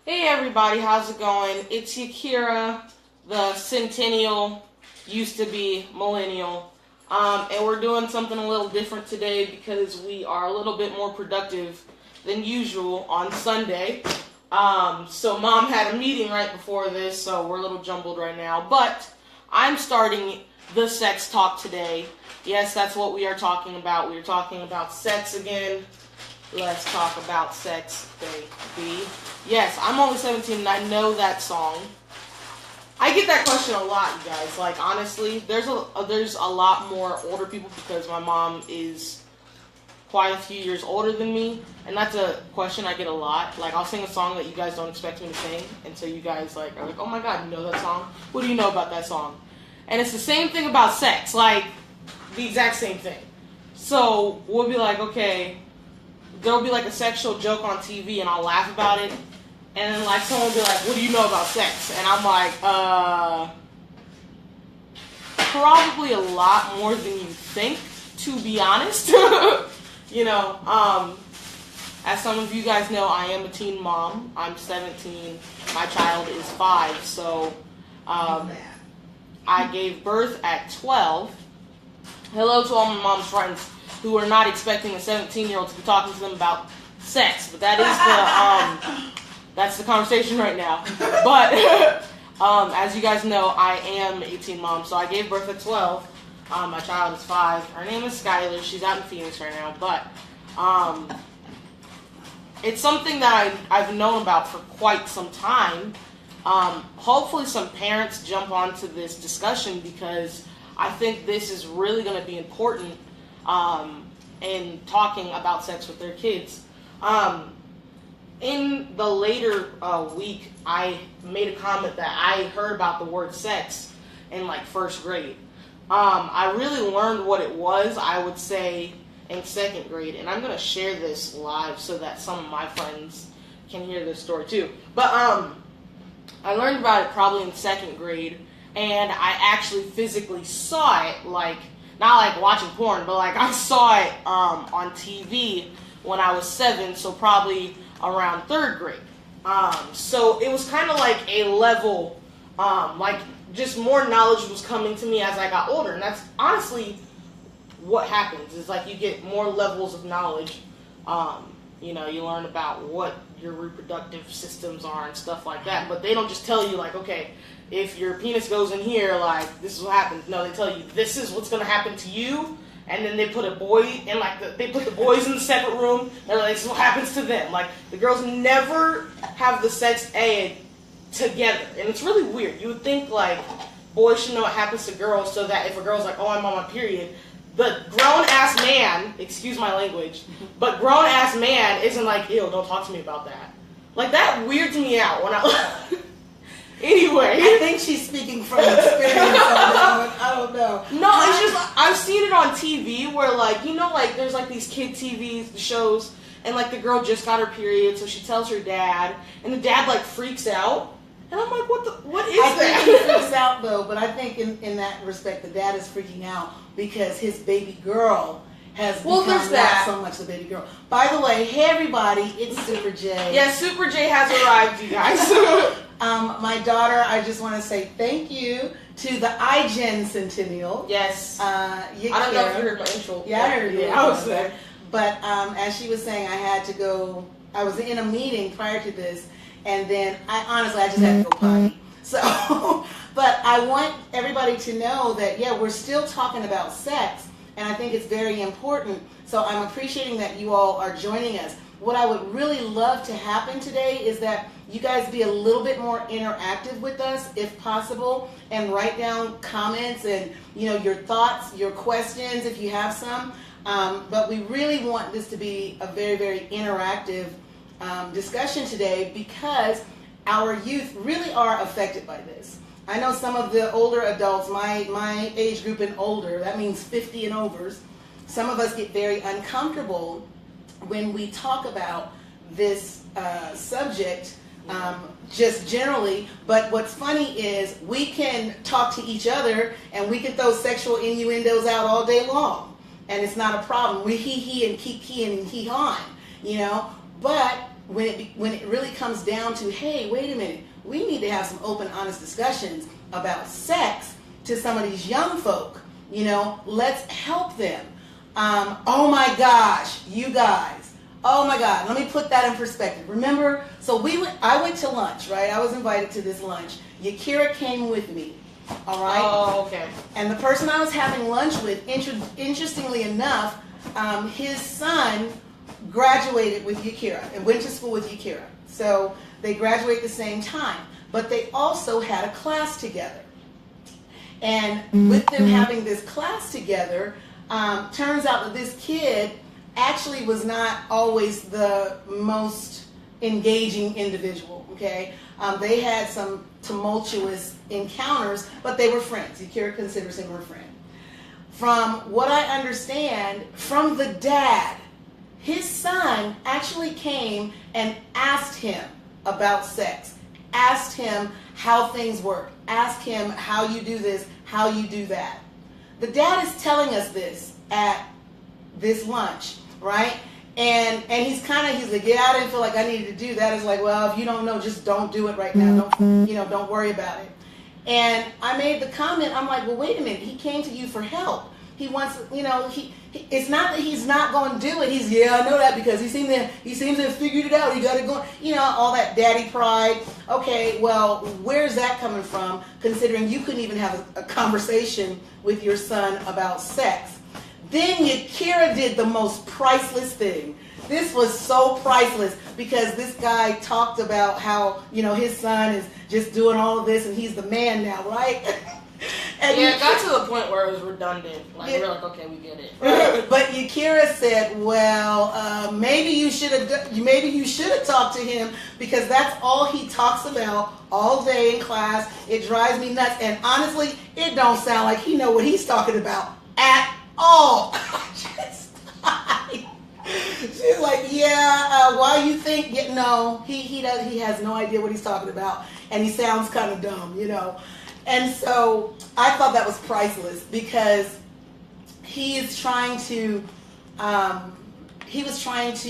Hey everybody, how's it going? It's Yakira, the Centennial, used to be Millennial. And we're doing something a little different today because we are a little bit more productive than usual on Sunday. So Mom had a meeting right before this, so we're a little jumbled right now. But I'm starting the sex talk today. Yes, that's what we are talking about. We are talking about sex again. Let's talk about sex, baby. Yes, I'm only 17 and I know that song. I get that question a lot, you guys. Like, honestly, there's a lot more older people because my mom is quite a few years older than me. And that's a question I get a lot. Like, I'll sing a song that you guys don't expect me to sing. And so you guys are like, oh my god, you know that song? What do you know about that song? And it's the same thing about sex. Like, the exact same thing. So, we'll be like, okay, there'll be like a sexual joke on TV and I'll laugh about it. And then like someone will be like, what do you know about sex? And I'm like, probably a lot more than you think, to be honest. You know, as some of you guys know, I am a teen mom. I'm 17. My child is 5. So I gave birth at 12. Hello to all my mom's friends who are not expecting a 17-year-old to be talking to them about sex, but that is that's the conversation right now. But as you guys know, I am a teen mom, so I gave birth at 12. My child is 5. Her name is Skylar. She's out in Phoenix right now, but it's something that I've known about for quite some time. Hopefully some parents jump onto this discussion because I think this is really going to be important in talking about sex with their kids. In the later week, I made a comment that I heard about the word sex in like first grade. I really learned what it was, I would say, in second grade. And I'm going to share this live so that some of my friends can hear this story too. But I learned about it probably in second grade. And I actually physically saw it, like, not like watching porn, but like I saw it on TV when I was 7, so probably around 3rd grade. So it was kind of like a level, like just more knowledge was coming to me as I got older. And that's honestly what happens, is like you get more levels of knowledge. You know, you learn about what your reproductive systems are and stuff like that. But they don't just tell you like, okay, if your penis goes in here, like, this is what happens. No, they tell you, this is what's going to happen to you. And then they put a boy in, like, they put the boys in the separate room. They're like, this is what happens to them. Like, the girls never have the sex ed together. And it's really weird. You would think, like, boys should know what happens to girls so that if a girl's like, oh, I'm on my period, the grown-ass man, excuse my language, but grown-ass man isn't like, ew, don't talk to me about that. Like, that weirds me out when I... Anyway. I think she's speaking from experience on that one. I don't know. No, it's just, I've seen it on TV where, like, you know, like, there's, like, these kid TV shows, and, like, the girl just got her period, so she tells her dad, and the dad, like, freaks out. And I'm like, what is that? I think he freaks out, though, but I think in that respect, the dad is freaking out because his baby girl has become not so much the baby girl. By the way, hey, everybody, it's Super J. Yeah, Super J has arrived, you guys. My daughter, I just want to say thank you to the iGen Centennial. Yes. I don't know if you heard my intro. Yeah, I heard it. I was there. But as she was saying, I had to go, I was in a meeting prior to this, and then I just had to go potty. So, but I want everybody to know that, yeah, we're still talking about sex, and I think it's very important. So I'm appreciating that you all are joining us. What I would really love to happen today is that you guys be a little bit more interactive with us, if possible, and write down comments and, you know, your thoughts, your questions, if you have some. But we really want this to be a very, very interactive discussion today because our youth really are affected by this. I know some of the older adults, my age group and older, that means 50 and overs, some of us get very uncomfortable when we talk about this subject just generally. But what's funny is we can talk to each other and we can throw sexual innuendos out all day long. And it's not a problem. We he and kiki and he-han, you know. But when it really comes down to, hey, wait a minute, we need to have some open, honest discussions about sex to some of these young folk. You know, let's help them. Oh my gosh, you guys. Oh my God, let me put that in perspective. Remember, so I went to lunch, right? I was invited to this lunch. Yakira came with me, all right? Oh, okay. And the person I was having lunch with, interestingly enough, his son graduated with Yakira and went to school with Yakira. So they graduate at the same time, but they also had a class together. And with them having this class together, turns out that this kid actually was not always the most engaging individual, okay? They had some tumultuous encounters, but they were friends. Yakira considers him her friend. From what I understand, from the dad, his son actually came and asked him about sex, asked him how things work, asked him how you do this, how you do that. The dad is telling us this at this lunch, right? And he's like, yeah, I didn't feel like I needed to do that. It's like, well, if you don't know, just don't do it right now. Don't worry about it. And I made the comment, I'm like, well, wait a minute. He came to you for help. He wants, it's not that he's not going to do it. I know that because he seems to have figured it out. He got it going, all that daddy pride. Okay, well, where's that coming from, considering you couldn't even have a conversation with your son about sex? Then Yakira did the most priceless thing. This was so priceless because this guy talked about how, his son is just doing all of this and he's the man now, right? And it got to the point where it was redundant. We're like, okay, we get it. Right. But Yakira said, well, maybe you should have talked to him because that's all he talks about all day in class. It drives me nuts. And honestly, it don't sound like he know what he's talking about at all. She's like, why you think? No, he does. He has no idea what he's talking about, and he sounds kind of dumb, And so I thought that was priceless because he was trying to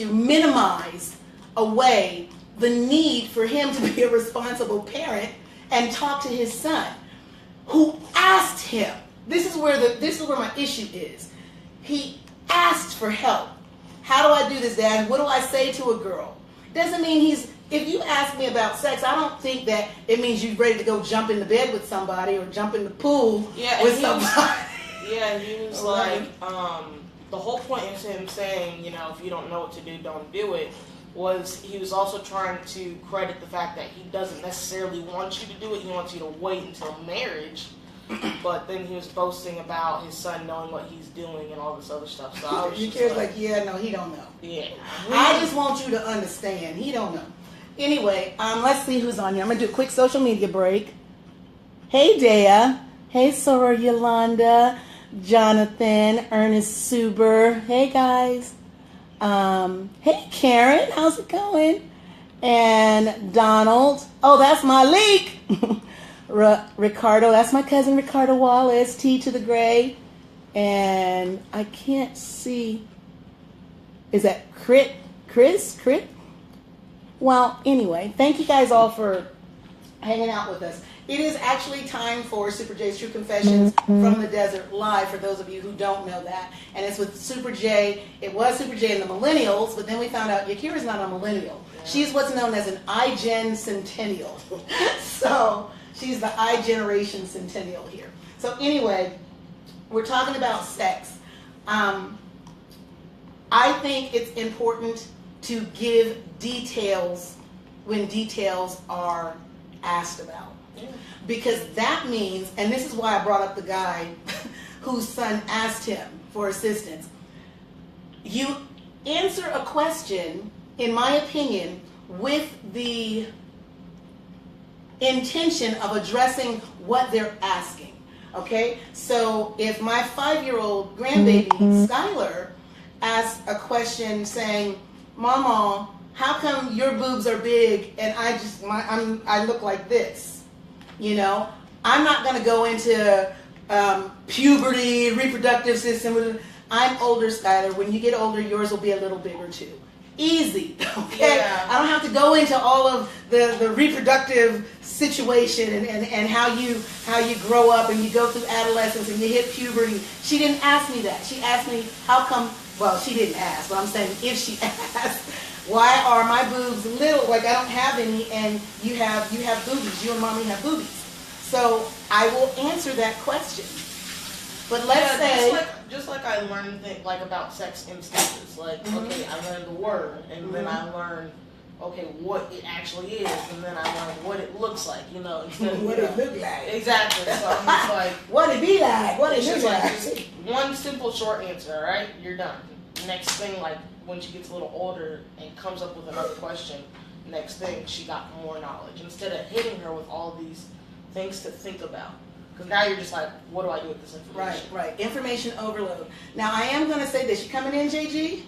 minimize away the need for him to be a responsible parent and talk to his son, who asked him. This is where my issue is. He asked for help. How do I do this, Dad? What do I say to a girl? Doesn't mean if you ask me about sex, I don't think that it means you're ready to go jump in the bed with somebody or jump in the pool with somebody. He was like, the whole point of him saying, if you don't know what to do, don't do it, was he was also trying to credit the fact that he doesn't necessarily want you to do it. He wants you to wait until marriage. But then he was boasting about his son knowing what he's doing and all this other stuff. So I was he don't know. Yeah. I just want you to understand. He don't know. Anyway, let's see who's on here. I'm going to do a quick social media break. Hey, Dea. Hey, Sora Yolanda. Jonathan. Ernest Suber. Hey, guys. Hey, Karen. How's it going? And Donald. Oh, that's my leak. Ricardo. That's my cousin Ricardo Wallace. T to the gray. And I can't see. Is that Chris? Well, anyway, thank you guys all for hanging out with us. It is actually time for Super J's True Confessions from the Desert Live, for those of you who don't know that. And it's with Super J. It was Super J and the Millennials, but then we found out Yakira's not a millennial. Yeah. She's what's known as an iGen Centennial. So she's the iGeneration Centennial here. So anyway, we're talking about sex. I think it's important to give details when details are asked about. Yeah. Because that means, and this is why I brought up the guy whose son asked him for assistance. You answer a question, in my opinion, with the intention of addressing what they're asking. Okay? So if my 5-year-old grandbaby, Skylar, asks a question saying, Mama, how come your boobs are big and I look like this? I'm not going to go into puberty, reproductive system. I'm older, Skylar. When you get older, yours will be a little bigger too. Easy, okay? Yeah. I don't have to go into all of the reproductive situation and how you grow up and you go through adolescence and you hit puberty. She didn't ask me that. She asked me, how come, well, she didn't ask, but I'm saying if she asked, why are my boobs little, like I don't have any, and you have boobies, you and mommy have boobies. So I will answer that question. But let's say, just like I learned like about sex in stages. Like, okay, I learned the word, and then I learned, okay, what it actually is, and then I learned what it looks like. You know, instead of, what it look like. Exactly. So I'm just like, what it be like, what it it's look just like like. just one simple short answer. All right, you're done. Next thing, like when she gets a little older and comes up with another question, next thing she got more knowledge instead of hitting her with all these things to think about. Because now you're just like, what do I do with this information? Right. Information overload. Now, I am going to say this. You coming in, JG?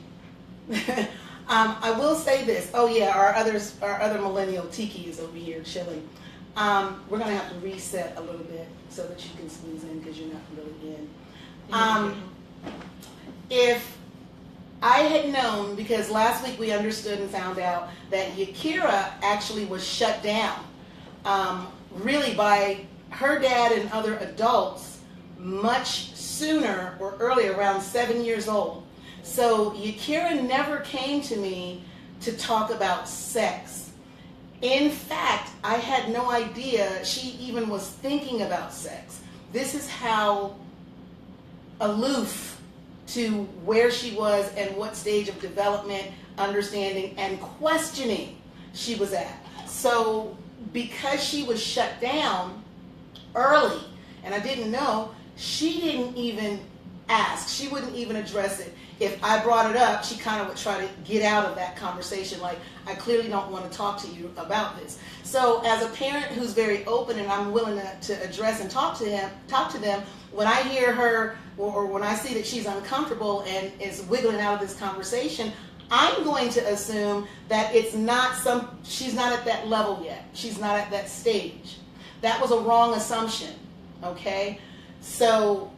I will say this. Oh, yeah, our other millennial Tiki is over here chilling. We're going to have to reset a little bit so that you can squeeze in because you're not really in. If I had known, because last week we understood and found out that Yakira actually was shut down, really by her dad and other adults much sooner or earlier, around 7 years old. So Yakira never came to me to talk about sex. In fact, I had no idea she even was thinking about sex. This is how aloof to where she was and what stage of development, understanding, and questioning she was at. So because she was shut down early, and I didn't know, she didn't even ask. She wouldn't even address it. If I brought it up, she kind of would try to get out of that conversation, like, I clearly don't want to talk to you about this. So as a parent who's very open and I'm willing to address and talk to them, when I hear her or when I see that she's uncomfortable and is wiggling out of this conversation, I'm going to assume that she's not at that level yet. She's not at that stage. That was a wrong assumption, okay? So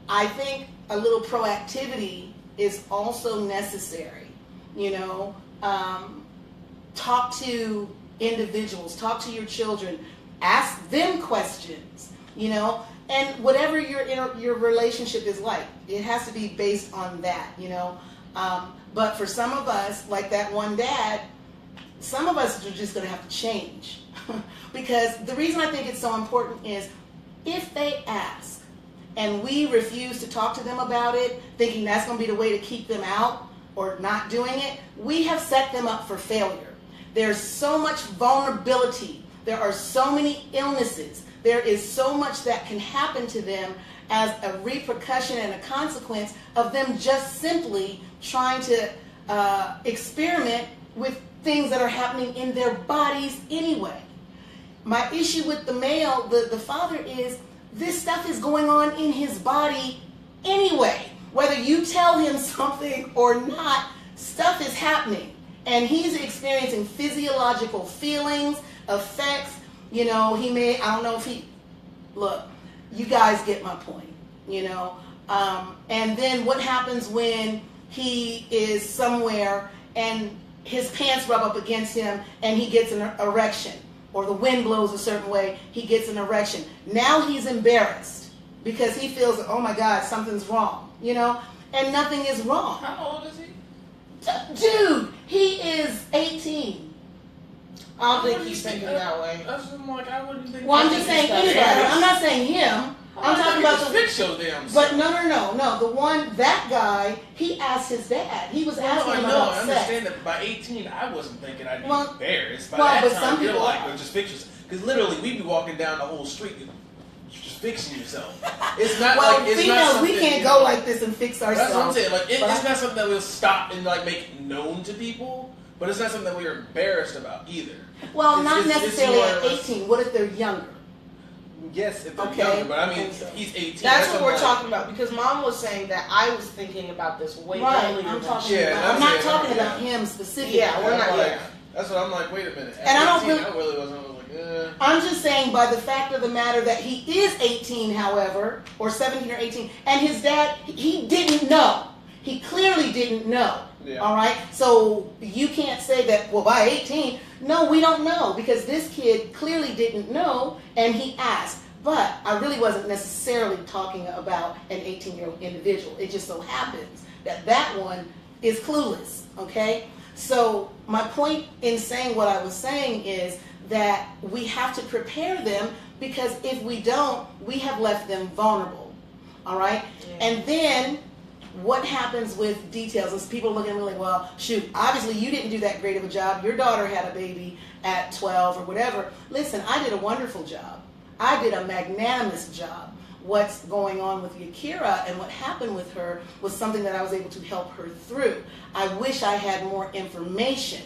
I think a little proactivity is also necessary, you know? Talk to individuals, talk to your children, ask them questions, you know? And whatever your relationship is like, it has to be based on that, you know? But for some of us, like that one dad, some of us are just going to have to change. Because the reason I think it's so important is if they ask and we refuse to talk to them about it, thinking that's going to be the way to keep them out or not doing it, we have set them up for failure. There's so much vulnerability. There are so many illnesses. There is so much that can happen to them as a repercussion and a consequence of them just simply trying to experiment with things that are happening in their bodies anyway. My issue with the male, the father, is this stuff is going on in his body anyway. Whether you tell him something or not, stuff is happening. And he's experiencing physiological feelings, effects. You know, I don't know if look, you guys get my point, you know. And then what happens when he is somewhere and his pants rub up against him and he gets an erection, or the wind blows a certain way, he gets an erection. Now he's embarrassed because he feels, oh my God, something's wrong, you know, and nothing is wrong. How old is he? Dude, he is 18. I don't think he's thinking that way. That's just like, I wouldn't think. Well, I'm just saying anybody. I'm not saying him. I'm talking about the fix your damn. But no. That guy, he asked his dad. He was asking him about I sex. understand that. By 18, I wasn't thinking I'd be embarrassed. By but that some time, you're people like, are. well, just fix yourself. Because literally, we'd be walking down the whole street, you're just fixing yourself. It's not Well, like it's females, not something, we can't go like this and fix ourselves. That's what I'm saying. Like, it's But not something that we'll stop and like make known to people. But it's not something that we are embarrassed about either. Well, not It's necessarily more at or less- 18. What if they're younger? Yes, if they're Okay. younger, but I mean, And so- he's 18. That's what we're like- talking about, because Mom was saying that I was thinking about this way Right. earlier. I'm than talking she- Yeah, about. that's I'm not it. talking Yeah. about him specifically. Yeah, we're not I'm yet. like, that's what I'm like. Wait a minute. At And I don't 18, really- I really wasn't. I was like, I'm just saying, by the fact of the matter that he is 18, however, or 17 or 18, and his dad, he didn't know. He clearly didn't know. Yeah. All right, so you can't say that, well, by 18, no, we don't know, because this kid clearly didn't know, and he asked. But I really wasn't necessarily talking about an 18-year-old individual. It just so happens that that one is clueless, okay? So my point in saying what I was saying is that we have to prepare them, because if we don't, we have left them vulnerable, all right? Yeah. And then what happens with details is people look at me like, well, shoot, obviously you didn't do that great of a job. Your daughter had a baby at 12 or whatever. Listen, I did a wonderful job. I did a magnanimous job. What's going on with Yakira and what happened with her was something that I was able to help her through. I wish I had more information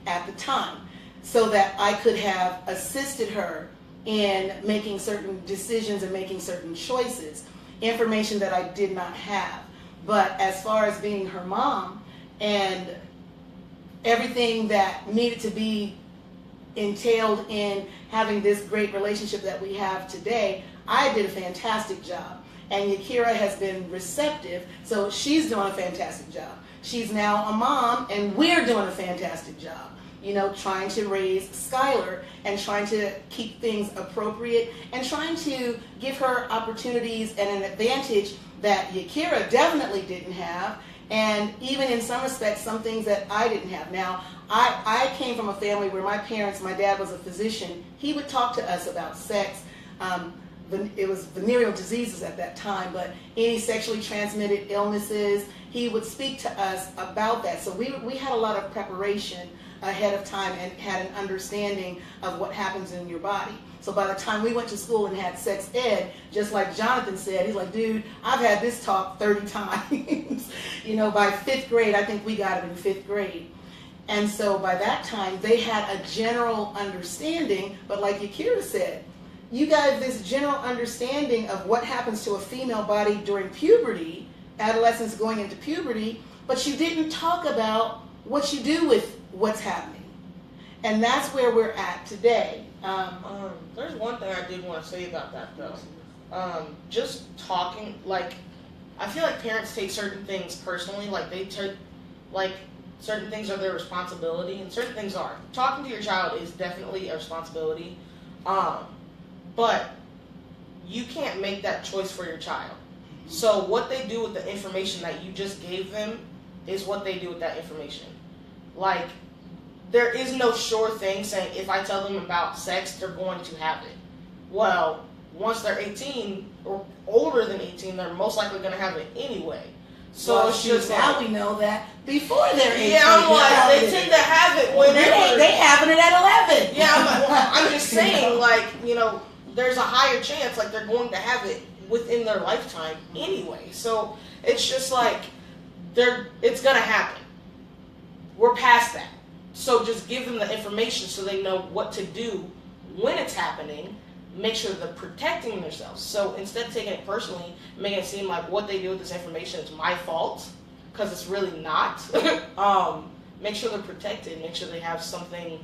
at the time so that I could have assisted her in making certain decisions and making certain choices. Information that I did not have. But as far as being her mom and everything that needed to be entailed in having this great relationship that we have today, I did a fantastic job. And Yakira has been receptive, so she's doing a fantastic job. She's now a mom, and we're doing a fantastic job. You know, trying to raise Skylar and trying to keep things appropriate and trying to give her opportunities and an advantage that Yakira definitely didn't have, and even in some respects, some things that I didn't have. Now, I came from a family where my dad was a physician. He would talk to us about sex. It was venereal diseases at that time, but any sexually transmitted illnesses, he would speak to us about that. So we had a lot of preparation ahead of time and had an understanding of what happens in your body. So by the time we went to school and had sex ed, just like Jonathan said, he's like, dude, I've had this talk 30 times. You know, by 5th grade, I think we got it in 5th grade. And so by that time, they had a general understanding, but like Yakira said, you got this general understanding of what happens to a female body during puberty, adolescence going into puberty, but you didn't talk about what you do with what's happening. And that's where we're at today. There's one thing I did want to say about that, though. Just talking, like, I feel like parents take certain things personally, like they take, like, certain things are their responsibility, and certain things are. Talking to your child is definitely a responsibility, but you can't make that choice for your child. So what they do with the information that you just gave them is what they do with that information. Like, there is no sure thing saying if I tell them about sex, they're going to have it. Well, once they're 18 or older than 18, they're most likely going to have it anyway. So well, it's just now like, we know that before they're 18. yeah, I'm like, they tend to have it whenever. They having it at 11. Yeah, I'm just saying, like, you know, there's a higher chance, like, they're going to have it within their lifetime anyway. So it's just like, it's going to happen. We're past that. So just give them the information so they know what to do when it's happening. Make sure they're protecting themselves. So instead of taking it personally, making it seem like what they do with this information is my fault, because it's really not. Make sure they're protected. Make sure they have something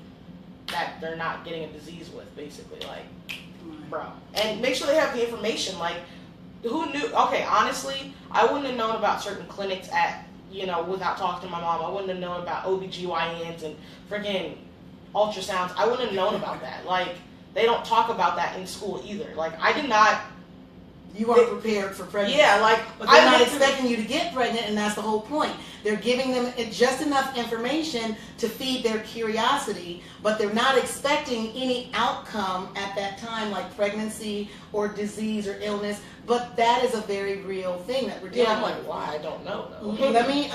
that they're not getting a disease with, basically. Like, bro. And make sure they have the information. Like, who knew? Okay, honestly, I wouldn't have known about certain clinics without talking to my mom. I wouldn't have known about OBGYNs and freaking ultrasounds. I wouldn't have known about that. Like, they don't talk about that in school either. Like, I did not. You weren't prepared for pregnancy. Yeah, like, but they're not expecting you to get pregnant, and that's the whole point. They're giving them just enough information to feed their curiosity, but they're not expecting any outcome at that time, like pregnancy or disease or illness. But that is a very real thing that we're dealing I'm with. like, why? I don't know, though. Let me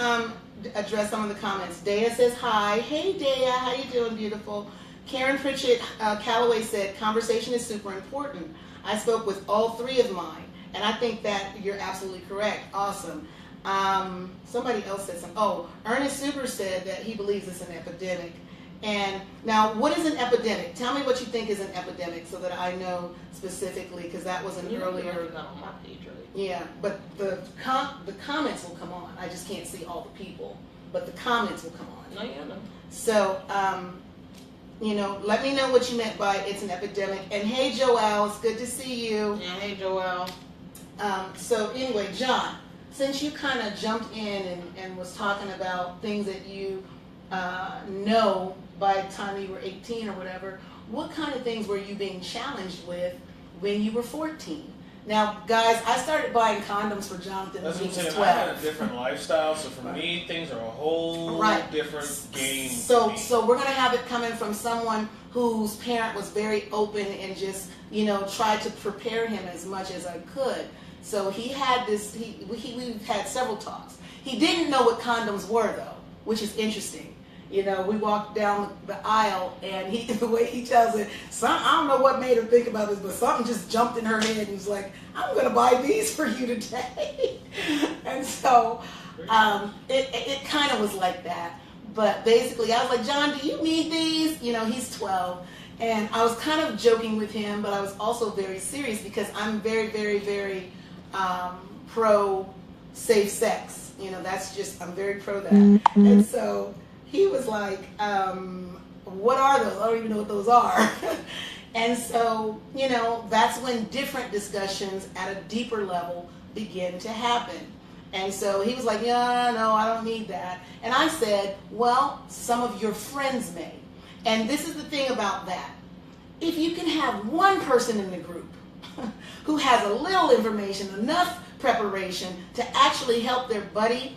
address some of the comments. Dea says hi. Hey, Dea, how you doing, beautiful? Karen Pritchett Calloway said, conversation is super important. I spoke with all 3 of mine, and I think that you're absolutely correct. Awesome. Somebody else said something. Oh, Ernest Super said that he believes it's an epidemic. And now, what is an epidemic? Tell me what you think is an epidemic so that I know specifically, because that was an earlier. Not on my page, right? Yeah, but the comments will come on. I just can't see all the people, but the comments will come on. No, yeah, no. So, let me know what you meant by it's an epidemic. And hey, Joelle, it's good to see you. Yeah, hey, Joelle. So anyway, John, since you kind of jumped in and was talking about things that you know by the time you were 18 or whatever, what kind of things were you being challenged with when you were 14? Now, guys, I started buying condoms for Jonathan when That's he what I'm was saying. I had a 12. different lifestyle, so for me, things are a whole different game. So we're gonna have it coming from someone whose parent was very open and just, you know, tried to prepare him as much as I could. So he had this. We've had several talks. He didn't know what condoms were though, which is interesting. You know, we walked down the aisle, and the way he tells it, I don't know what made her think about this, but something just jumped in her head and was like, I'm going to buy these for you today. And so it kind of was like that. But basically, I was like, John, do you need these? You know, he's 12. And I was kind of joking with him, but I was also very serious because I'm very, very, very pro safe sex. You know, I'm very pro that. Mm-hmm. And so he was like, what are those? I don't even know what those are. And so, you know, that's when different discussions at a deeper level begin to happen. And so he was like, yeah, no, I don't need that. And I said, well, some of your friends may. And this is the thing about that. If you can have one person in the group who has a little information, enough preparation to actually help their buddy,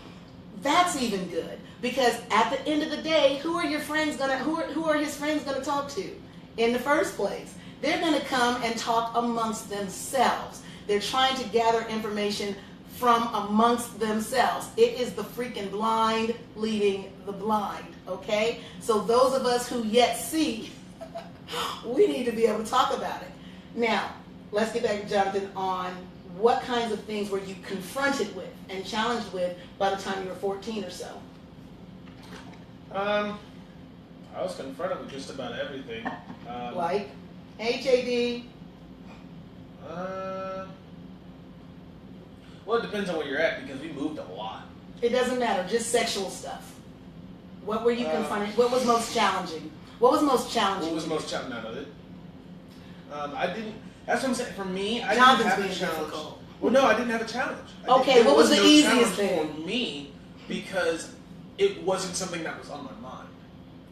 that's even good. Because at the end of the day, who are his friends gonna talk to in the first place? They're gonna come and talk amongst themselves. They're trying to gather information from amongst themselves. It is the freaking blind leading the blind, okay? So those of us who yet see, we need to be able to talk about it. Now, let's get back to Jonathan on what kinds of things were you confronted with and challenged with by the time you were 14 or so? I was confronted with just about everything. Like HAD? Well, it depends on where you're at because we moved a lot. It doesn't matter, just sexual stuff. What were you confronted? What was most challenging? What was most challenging? What was most challenging? None of it. I didn't. That's what I'm saying. For me, I Jonathan's didn't have a challenge. Difficult. Well, no, I didn't have a challenge. Okay, what was the easiest thing for me? Because it wasn't something that was on my mind.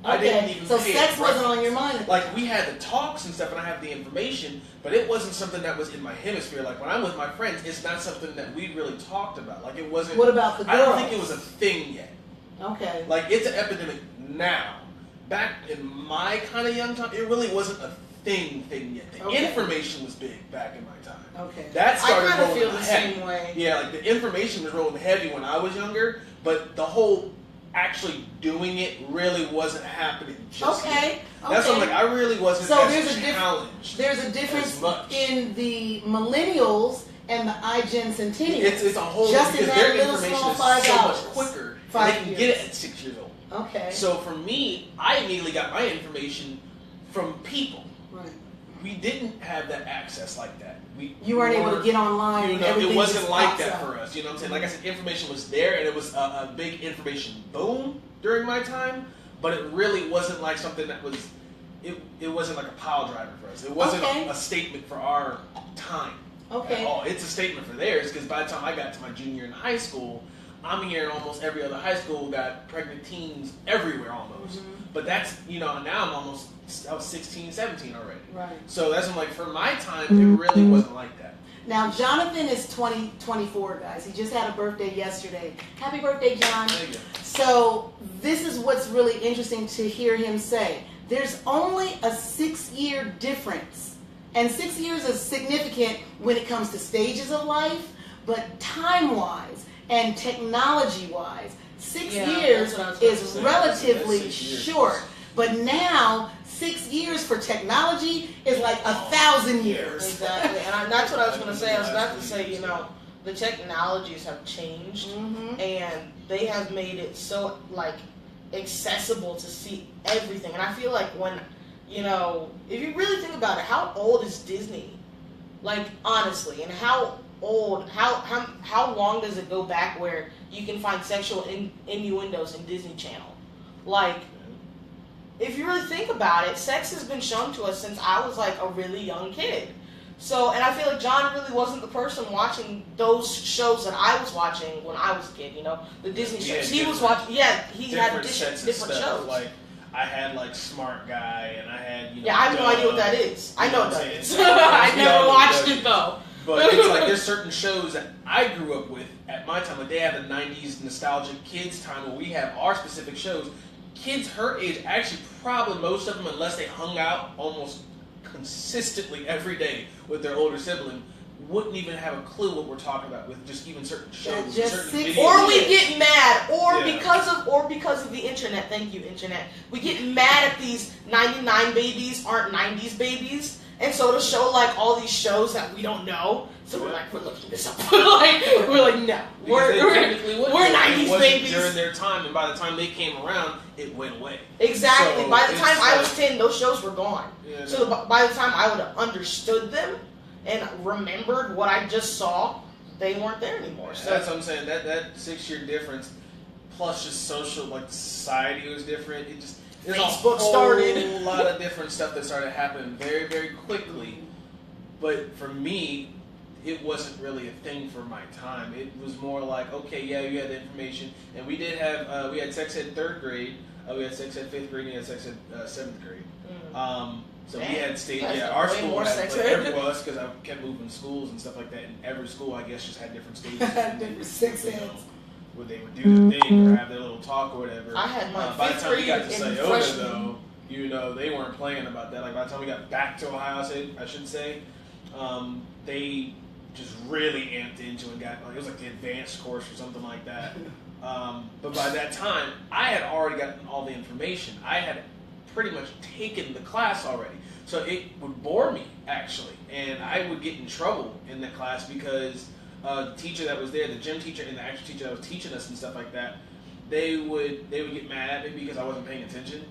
Okay, I didn't even so sex wasn't on your mind. Like, we had the talks and stuff, and I have the information, but it wasn't something that was in my hemisphere. Like, when I'm with my friends, it's not something that we really talked about. Like, it wasn't. What about the girls? I don't think it was a thing yet. Okay. Like, it's an epidemic now. Back in my kind of young time, it really wasn't a thing yet. The information was big back in my time. Okay. That started I kind of rolling feel the heavy. same way. Yeah, like the information was rolling heavy when I was younger, but the whole actually doing it really wasn't happening just yet. That's what I'm like, I really wasn't challenged. There's a difference in the millennials and the iGen Centennials. It's a whole just because in their that little information small is 5 so hours. much quicker. 5 They can years. get it at 6 years old. Okay. So for me, I immediately got my information from people. Right. We didn't have that access like that. You weren't able to get online. You know, everything it wasn't just like pops that up. for us. You know what I'm saying? Like I said, information was there, and it was a big information boom during my time. But it really wasn't like something that was. It wasn't like a pile driver for us. It wasn't a statement for our time. Okay. At all. It's a statement for theirs because by the time I got to my junior year in high school, I'm hearing almost every other high school got pregnant teens everywhere almost. Mm-hmm. But that's, now I was 16, 17 already. Right. So that's like, for my time, it really wasn't like that. Now, Jonathan is 24, guys. He just had a birthday yesterday. Happy birthday, John. Thank you. So this is what's really interesting to hear him say. There's only a 6-year difference. And 6 years is significant when it comes to stages of life, but time-wise and technology-wise, 6 years is relatively short. But now, 6 years for technology is like 1,000 years. Exactly, and that's what I was going to say. I was about to say, the technologies have changed, and they have made it so, accessible to see everything. And I feel like when, if you really think about it, how old is Disney? Like, honestly, and how long does it go back where you can find sexual innuendos in Disney Channel? Like, if you really think about it, sex has been shown to us since I was like a really young kid. So, and I feel like John really wasn't the person watching those shows that I was watching when I was a kid, the Disney shows. He was watching, he had different shows. Like, I had, like, Smart Guy, and I had, Yeah, I have no idea what that is. I know what that is. I never watched it, though. But it's like, there's certain shows that I grew up with at my time. Like, they have the 90s nostalgic kids time where we have our specific shows. Kids her age, actually, probably most of them, unless they hung out almost consistently every day with their older sibling, wouldn't even have a clue what we're talking about with just even certain shows, certain videos. Or we get mad, because of the internet. Thank you, internet. We get mad at these 99 babies aren't 90s babies, and so to show like all these shows that we don't know. So we're looking this up. we're like, no, we're 90s babies during their time, and by the time they came around, it went away. Exactly. So by the time I was 10, those shows were gone. Yeah, so by the time I would have understood them and remembered what I just saw, they weren't there anymore. Yeah, so that's what I'm saying. That 6-year difference, plus just social, like society was different. It just Facebook started. A lot of different stuff that started happening very, very quickly. But for me, it wasn't really a thing for my time. It was more like, okay, yeah, you had the information, and we did have we had sex ed 3rd grade, we had sex ed 5th grade, and we had sex ed 7th grade. So we had our school had every us because I kept moving schools and stuff like that, and every school I guess just had different stages. Different sex eds. Where they would do the thing or have their little talk or whatever. I had my by the time we got to Scioto, though, they weren't playing about that. Like by the time we got back to Ohio State, I should say, they just really amped into and got it was like the advanced course or something like that. But by that time, I had already gotten all the information. I had pretty much taken the class already, so it would bore me actually, and I would get in trouble in the class because the teacher that was there, the gym teacher and the actual teacher that was teaching us and stuff like that, they would get mad at me because I wasn't paying attention,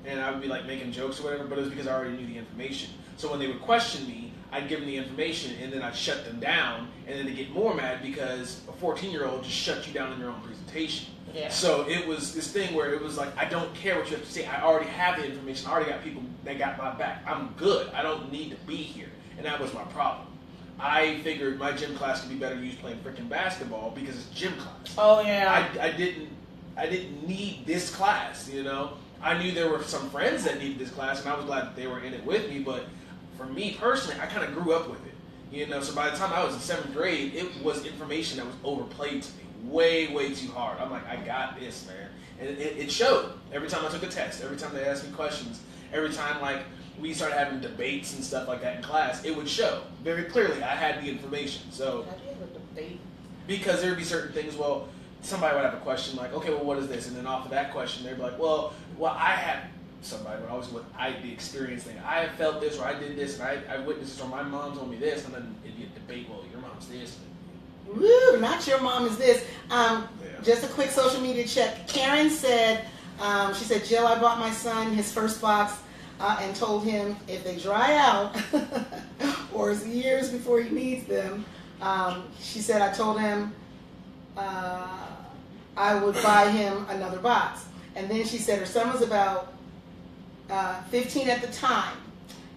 and I would be like making jokes or whatever, but it was because I already knew the information. So when they would question me, I'd give them the information and then I'd shut them down, and then they get more mad because a 14-year-old just shut you down in your own presentation. Yeah. So it was this thing where it was like, I don't care what you have to say. I already have the information. I already got people that got my back. I'm good. I don't need to be here. And that was my problem. I figured my gym class could be better used playing freaking basketball because it's gym class. Oh yeah. I didn't need this class, I knew there were some friends that needed this class, and I was glad that they were in it with me, but for me personally, I kind of grew up with it. So by the time I was in 7th grade, it was information that was overplayed to me way, way too hard. I'm like, I got this, man. And it showed. Every time I took a test, every time they asked me questions, every time like we started having debates and stuff like that in class, it would show very clearly I had the information. So How do you have a debate? Because there would be certain things, somebody would have a question like, okay, well, what is this? And then off of that question, they'd be like, well, I had somebody would always the experience thing. I have felt this, or I did this, and I witnessed this, or my mom told me this, and then it'd be a debate. Well, your mom's this. Woo! Not your mom is this. Just a quick social media check. Karen said, she said, Joe, I bought my son his first box and told him if they dry out or it's years before he needs them. She said I told him I would buy him another box. And then she said her son was about 15 at the time.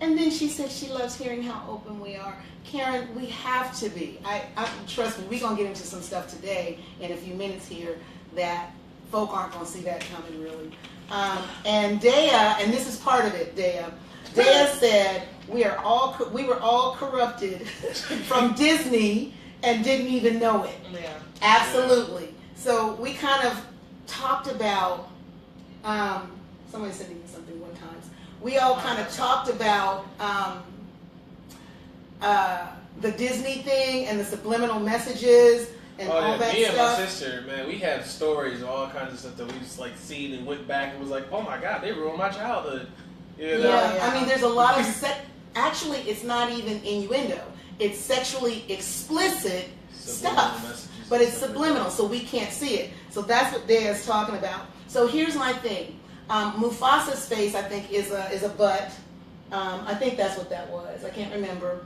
And then she said she loves hearing how open we are. Karen, we have to be. I trust me, we're going to get into some stuff today in a few minutes here that folk aren't going to see that coming really. And Dea, and this is part of it, Dea said we were all corrupted from Disney and didn't even know it. Yeah. Absolutely. So we kind of talked about, somebody sent me something one time. We all kind of talked about the Disney thing and the subliminal messages and all that stuff. Me and my sister, man, we have stories of all kinds of stuff that we just like seen and went back and was like, oh my God, they ruined my childhood. Yeah, I mean, there's a lot of actually, it's not even innuendo. It's sexually explicit stuff, but it's subliminal, so we can't see it. So that's what Dea's talking about. So here's my thing. Mufasa's face, I think, is a butt. I think that's what that was. I can't remember.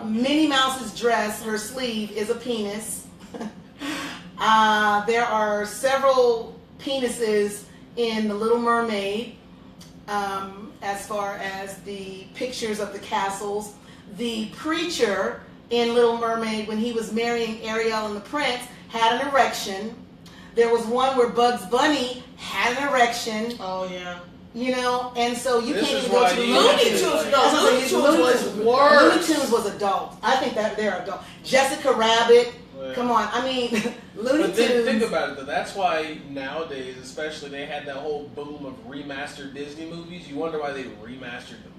Minnie Mouse's dress, her sleeve, is a penis. There are several penises in The Little Mermaid, as far as the pictures of the castles. the preacher in Little Mermaid, when he was marrying Ariel and the prince, had an erection. There was one where Bugs Bunny had an erection. Oh yeah. You know, and so you This can't is even go why to the you- Looney Tunes, no, Looney Tunes was worse. Looney Tunes was adult. I think that they're adult. Jessica Rabbit. Yeah. Come on. I mean, Looney But then Tunes. think about it though. That's why nowadays, especially, they had that whole boom of remastered Disney movies. You wonder why they remastered them.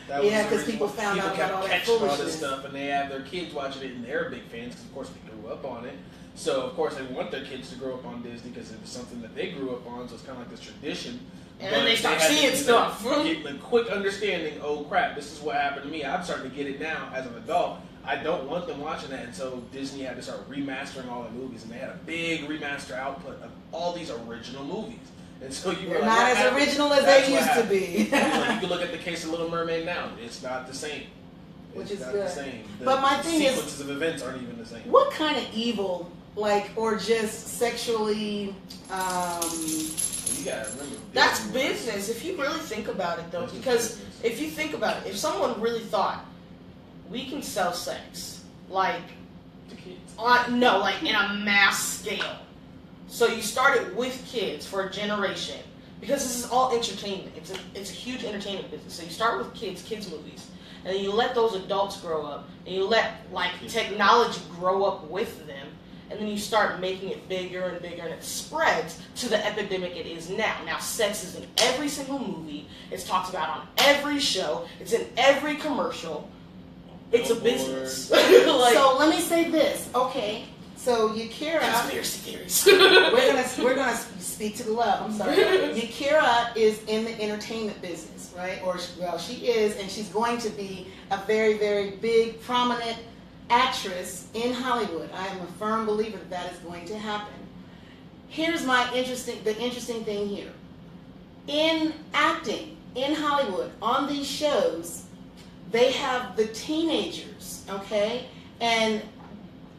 That was Yeah, the 'cause reason people why found out people about all kept that catching all this foolishness. stuff, and they have their kids watching it, and they're big fans because, of course, they grew up on it. So, of course, they want their kids to grow up on Disney because it was something that they grew up on. So it's kind of like this tradition. And then they start had to seeing do stuff. that- Get the quick understanding. Oh crap! This is what happened to me. I'm starting to get it now as an adult. I don't want them watching that, and so Disney had to start remastering all the movies, and they had a big remaster output of all these original movies. And so you were They're like, not what as happened? original as That's they what used to happened. be. Like, you can look at the case of Little Mermaid now. It's not the same. Which It's is not good. the same. The But my thing is- sequences of events aren't even the same. What kind of evil, like, or just sexually, You gotta remember. That's Disney was- business if you really think about it, though. That's just Because business. if you think about it, if someone really thought we can sell sex, like The kids. no, like in a mass scale. So you started with kids for a generation because this is all entertainment. It's a huge entertainment business. So you start with kids movies, and then you let those adults grow up, and you let like technology grow up with them, and then you start making it bigger and bigger, and it spreads to the epidemic it is now. Now sex is in every single movie. It's talked about on every show. It's in every commercial. It's a business. Like, so let me say this, okay? So Yakira, conspiracy theories. we're gonna speak to the love. I'm sorry. Yakira is in the entertainment business, right? Or well, she is, and she's going to be a very, very big, prominent actress in Hollywood. I am a firm believer that is going to happen. Here's the interesting thing here. In acting in Hollywood on these shows, they have the teenagers, okay? And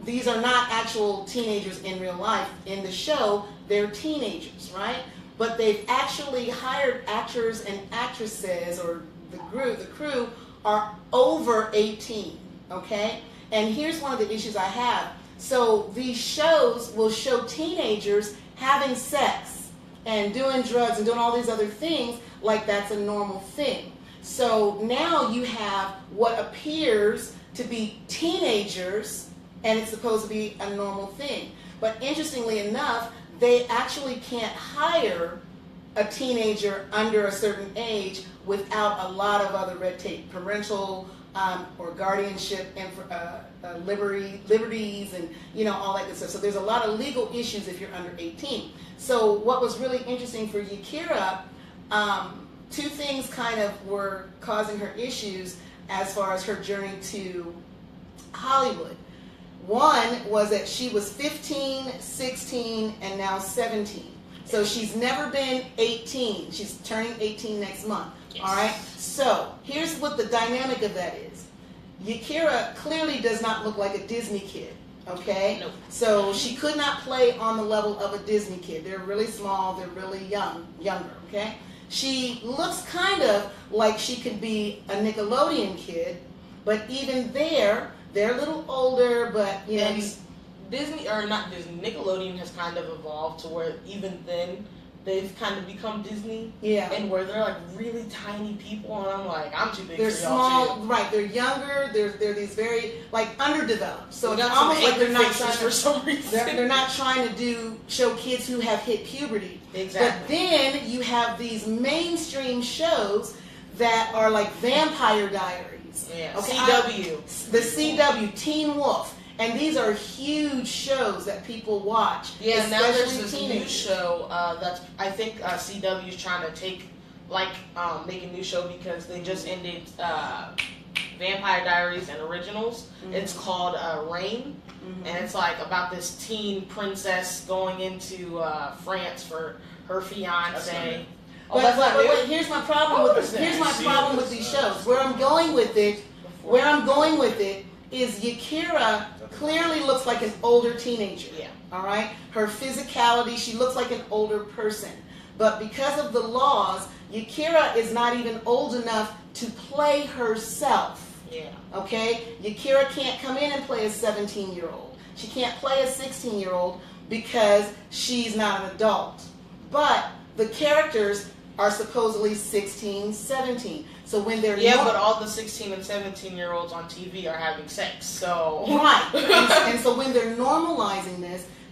these are not actual teenagers in real life. In the show, they're teenagers, right? But they've actually hired actors and actresses, or the crew are over 18, okay? And here's one of the issues I have. So these shows will show teenagers having sex and doing drugs and doing all these other things like that's a normal thing. So now you have what appears to be teenagers, and it's supposed to be a normal thing. But interestingly enough, they actually can't hire a teenager under a certain age without a lot of other red tape, parental or guardianship and liberties, and all that good stuff. So there's a lot of legal issues if you're under 18. So what was really interesting for Yakira, two things kind of were causing her issues as far as her journey to Hollywood. One was that she was 15, 16, and now 17. So she's never been 18. She's turning 18 next month. Yes. All right? So here's what the dynamic of that is. Yakira clearly does not look like a Disney kid. Okay? Nope. So she could not play on the level of a Disney kid. They're really small. They're really younger. Okay? She looks kind of like she could be a Nickelodeon kid, but even they're a little older, but And Disney, or not Disney, Nickelodeon has kind of evolved to where even then they've kind of become Disney, yeah. and where they're like really tiny people, and I'm like, I'm too big They're for y'all small, too. right? They're younger. They're these very like underdeveloped. So We it's got some almost like they're angry not faces trying for to, some reason. they're not trying to show kids who have hit puberty. Exactly. But then you have these mainstream shows that are like Vampire Diaries. Yeah. Okay, CW. The CW, Teen Wolf. And these are huge shows that people watch. Yeah, now there's especially this new teenagers. show that's I think CW is trying to take make a new show because they just ended Vampire Diaries and Originals. Mhm. It's called Reign, Mhm. and it's like about this teen princess going into France for her That's not fiance. new. Oh, that's not new? Wait, here's my problem What with is this. that? Here's my See, problem with these shows. Where I'm going with it is Yakira clearly looks like an older teenager. Yeah. All right? Her physicality, she looks like an older person. But because of the laws, Yakira is not even old enough to play herself. Yeah. Okay? Yakira can't come in and play a 17-year-old. She can't play a 16-year-old because she's not an adult. But the characters are supposedly 16, 17. So when they're but all the 16 and 17-year-olds on TV are having sex. So right, and so when they're normalizing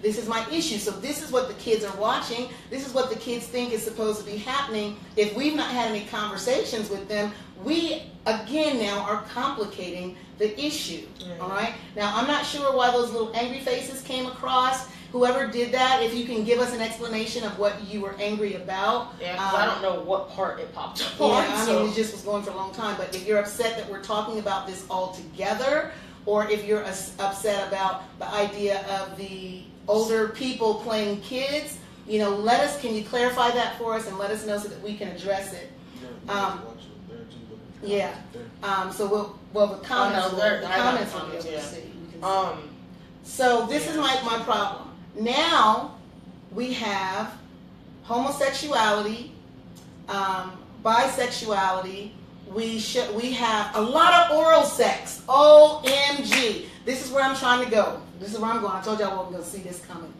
this is my issue. So this is what the kids are watching. This is what the kids think is supposed to be happening. If we've not had any conversations with them, we again now are complicating the issue. Yeah. All right. Now I'm not sure why those little angry faces came across. Whoever did that, if you can give us an explanation of what you were angry about. Yeah, because I don't know what part it popped up Yeah, on. I mean, it just was going for a long time. But if you're upset that we're talking about this all together, or if you're upset about the idea of the older people playing kids, can you clarify that for us and let us know so that we can address it? Yeah. So the comments will be able to see. So this is my problem. Now we have homosexuality, bisexuality. We have a lot of oral sex. OMG. This is where I'm trying to go. This is where I'm going. I told you I wasn't going to see this coming.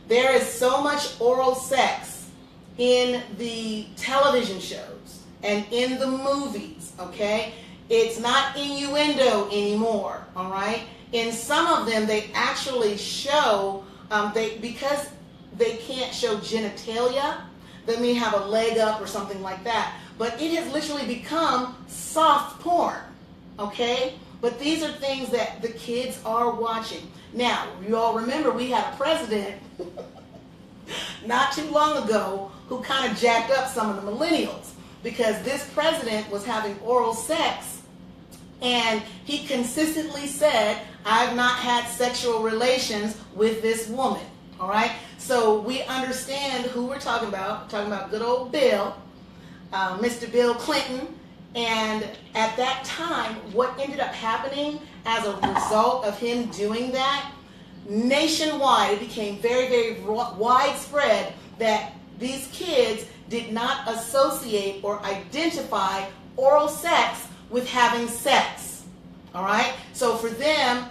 There is so much oral sex in the television shows and in the movies, okay? It's not innuendo anymore, all right? In some of them, they actually show, because they can't show genitalia, they may have a leg up or something like that. But it has literally become soft porn, okay? But these are things that the kids are watching. Now, you all remember we had a president not too long ago who kind of jacked up some of the millennials because this president was having oral sex and he consistently said, I've not had sexual relations with this woman, all right? So we understand who we're talking about. We're talking about good old Bill, Mr. Bill Clinton. And at that time, what ended up happening as a result of him doing that, nationwide, it became very, very widespread that these kids did not associate or identify oral sex with having sex. All right? So for them,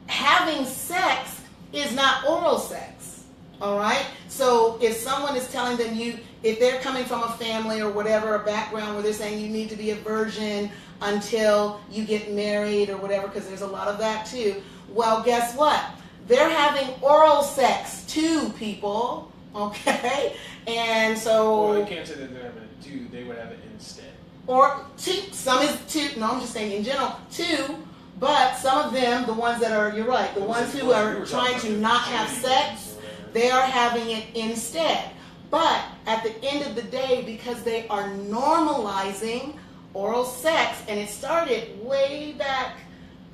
having sex is not oral sex. All right? So if someone is telling them if they're coming from a family or whatever, a background where they're saying you need to be a virgin until you get married or whatever, because there's a lot of that too. Well, guess what? They're having oral sex too, people. Okay? And so... Well, you can't say that they're having it too. They would have it instead. Or two. Some is two. No, I'm just saying in general, two. But some of them, the ones that are, you're right, the ones who are trying to not have sex, they are having it instead. But at the end of the day, because they are normalizing oral sex, and it started way back,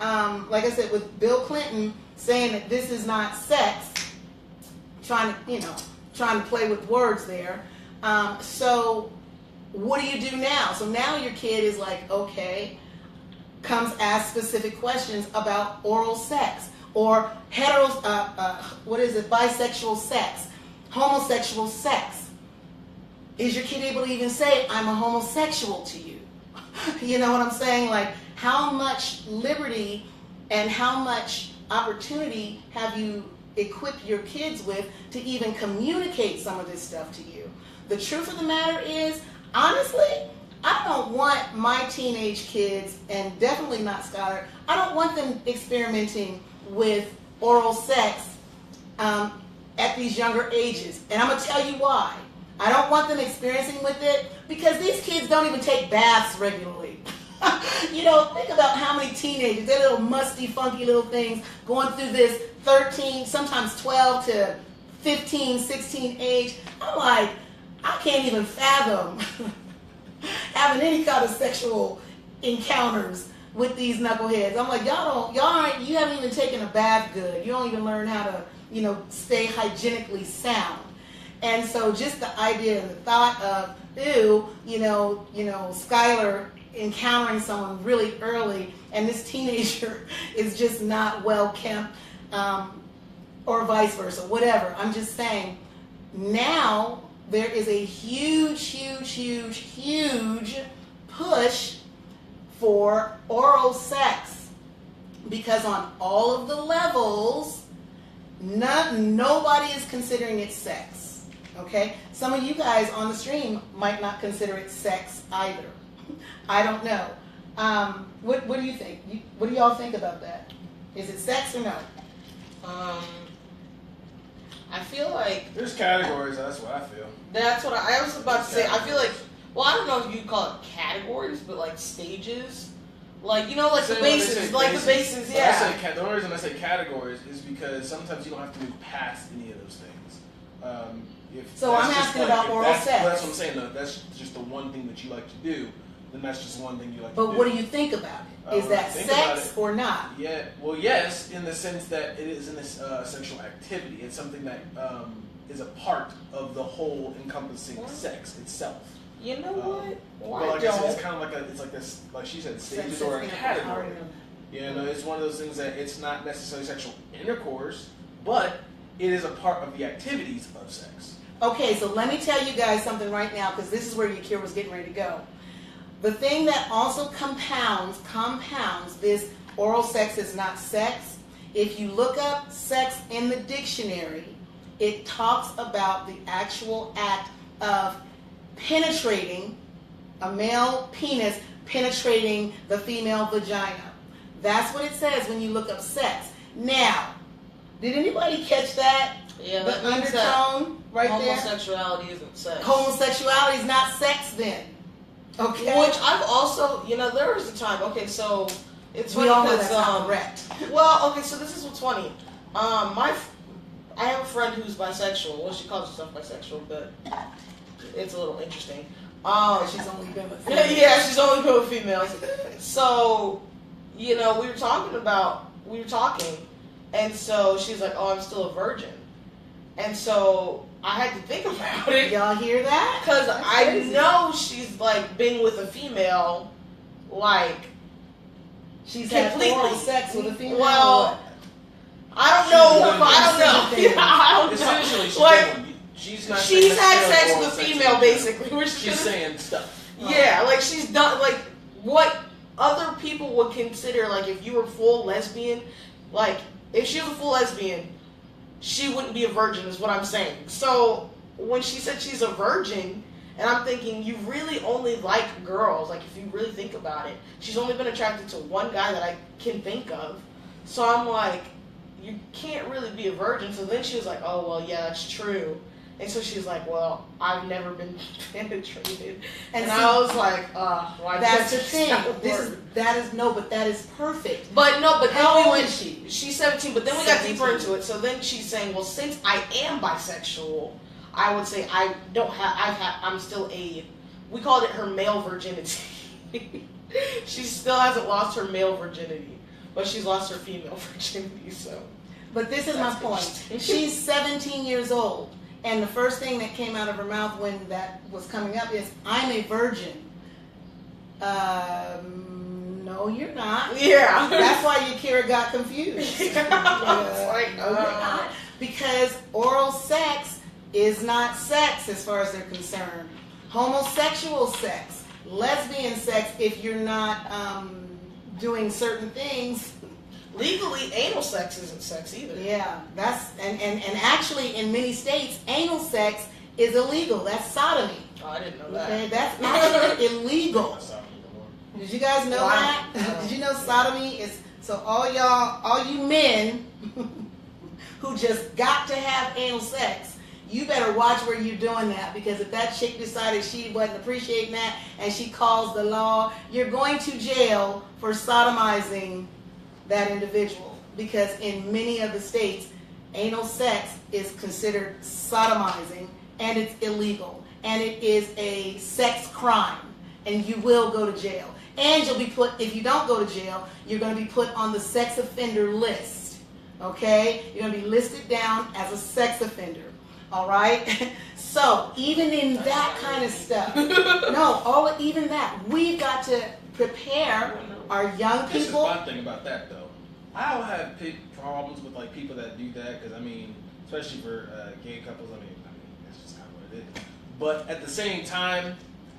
like I said, with Bill Clinton saying that this is not sex, trying to play with words there. So what do you do now? So now your kid is like, okay, comes ask specific questions about oral sex or bisexual sex, homosexual sex. Is your kid able to even say, I'm a homosexual to you? You know what I'm saying? Like, how much liberty and how much opportunity have you equipped your kids with to even communicate some of this stuff to you? The truth of the matter is, honestly, I don't want my teenage kids, and definitely not Skylar, I don't want them experimenting with oral sex at these younger ages. And I'm going to tell you why. I don't want them experiencing with it because these kids don't even take baths regularly. Think about how many teenagers, they're little musty, funky little things going through this 13, sometimes 12 to 15, 16 age. I'm like, I can't even fathom having any kind of sexual encounters with these knuckleheads. I'm like, you haven't even taken a bath good. You don't even learn how to, stay hygienically sound. And so just the idea and the thought of, Skylar encountering someone really early and this teenager is just not well kept, or vice versa, whatever. I'm just saying, now there is a huge, huge, huge, huge push for oral sex, because on all of the levels, nobody is considering it sex. Okay? Some of you guys on the stream might not consider it sex either. I don't know. What do you think? What do y'all think about that? Is it sex or no? I feel like there's categories. That's what I feel. That's what I was about to say. I feel like, well, I don't know if you call it categories, but like stages, like like the bases, Yeah. The only reason I say categories is because sometimes you don't have to move past any of those things. So I'm asking about oral sex. That's what I'm saying. Though, that's just the one thing that you like to do. Then that's just one thing you like to do. But what do you think about it? Is that sex or not? Yeah. Well, yes, in the sense that it is a sexual activity. It's something that is a part of the whole encompassing sex itself. You know what? Well, like I said, it's kind of like this, like she said, stages or a category. It's one of those things that it's not necessarily sexual intercourse, but it is a part of the activities of sex. Okay, so let me tell you guys something right now, because this is where Yakira was getting ready to go. The thing that also compounds this oral sex is not sex. If you look up sex in the dictionary, it talks about the actual act of penetrating a male penis, penetrating the female vagina. That's what it says when you look up sex. Now, did anybody catch that? Yeah, the that means undertone right there? Homosexuality isn't sex. Homosexuality is not sex then. Okay. Which I've also, there was a time. Okay, so it's funny we all know because that's not correct. Well, okay, so this is what's funny. I have a friend who's bisexual. Well, she calls herself bisexual, but it's a little interesting. She's only been with females. Yeah, she's only been with females. So, we were talking, and so she's like, "Oh, I'm still a virgin," and so I had to think about it. Y'all hear that? Because I know she's like been with a female, like she's had oral sex with a female. Well, I don't know. I don't know. She's had sex with a female, basically. She's saying stuff. Yeah, like she's done like what other people would consider like if you were full lesbian, like if she was a full lesbian, she wouldn't be a virgin is what I'm saying. So when she said she's a virgin, and I'm thinking you really only like girls, like if you really think about it, she's only been attracted to one guy that I can think of. So I'm like, you can't really be a virgin. So then she was like, oh well, yeah, that's true. And so she's like, well, I've never been penetrated. And I was like, why that's the thing. That is perfect. But no, but how then old is she? She's 17, but then we got deeper into it. So then she's saying, well, since I am bisexual, I would say I'm still we called it her male virginity. She still hasn't lost her male virginity, but she's lost her female virginity, so. But this is my point. She's 17 years old. And the first thing that came out of her mouth when that was coming up is, I'm a virgin. No, you're not. Yeah. That's why Yakira got confused. Because oral sex is not sex as far as they're concerned. Homosexual sex, lesbian sex, if you're not doing certain things. Legally, anal sex isn't sex either. Yeah, and actually in many states, anal sex is illegal. That's sodomy. Oh, I didn't know that. Okay, that's actually illegal. Did you guys know that? Did you know sodomy is, so all you men who just got to have anal sex, you better watch where you're doing that, because if that chick decided she wasn't appreciating that and she calls the law, you're going to jail for sodomizing that individual, because in many of the states, anal sex is considered sodomizing and it's illegal and it is a sex crime and you will go to jail. And you'll be put, if you don't go to jail, you're going to be put on the sex offender list. Okay? You're going to be listed down as a sex offender. All right? So, even in that kind of stuff, even that, we've got to prepare our young people. This is one thing about that, though. I don't have problems with like people that do that, because I mean, especially for gay couples. I mean, that's just kind of what it is. But at the same time,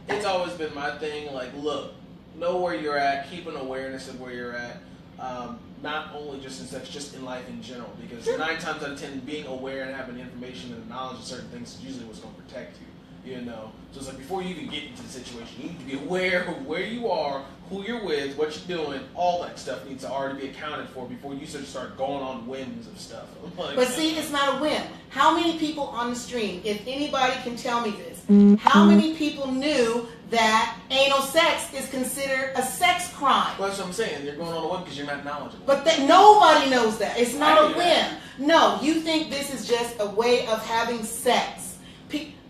it's always been my thing. Like, look, know where you're at, keep an awareness of where you're at. Not only just in sex, just in life in general. Because 9 times out of 10, being aware and having information and knowledge of certain things is usually what's going to protect you. You know, so it's like before you even get into the situation, you need to be aware of where you are, who you're with, what you're doing. All that stuff needs to already be accounted for before you start going on whims of stuff. Like, but see, it's not a whim. How many people on the stream, if anybody can tell me this, how many people knew that anal sex is considered a sex crime? Well, that's what I'm saying. You're going on a whim because you're not knowledgeable. But nobody knows that. It's not a whim. No, you think this is just a way of having sex.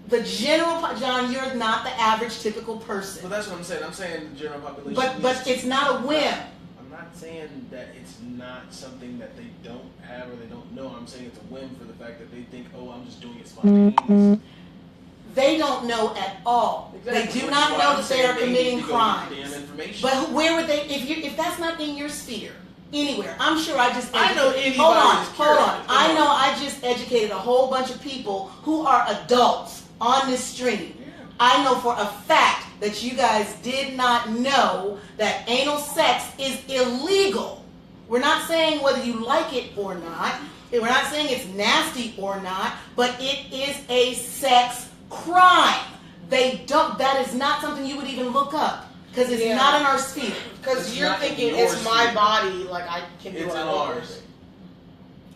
The general, John, you're not the average typical person. But that's what I'm saying. I'm saying the general population. But it's not a whim. I'm not saying that it's not something that they don't have or they don't know. I'm saying it's a whim for the fact that they think, oh, I'm just doing it spontaneously. They don't know at all. Exactly. They do not know that they are committing crimes. But where would they, if that's not in your sphere, anywhere? I'm sure I just I know anybody. Hold on. I know I just educated a whole bunch of people who are adults on this stream. Yeah. I know for a fact that you guys did not know that anal sex is illegal. We're not saying whether you like it or not. We're not saying it's nasty or not, but it is a sex crime. That is not something you would even look up because it's not in our sphere. Because you're thinking it's my body, like I can do it's what in I want. ours.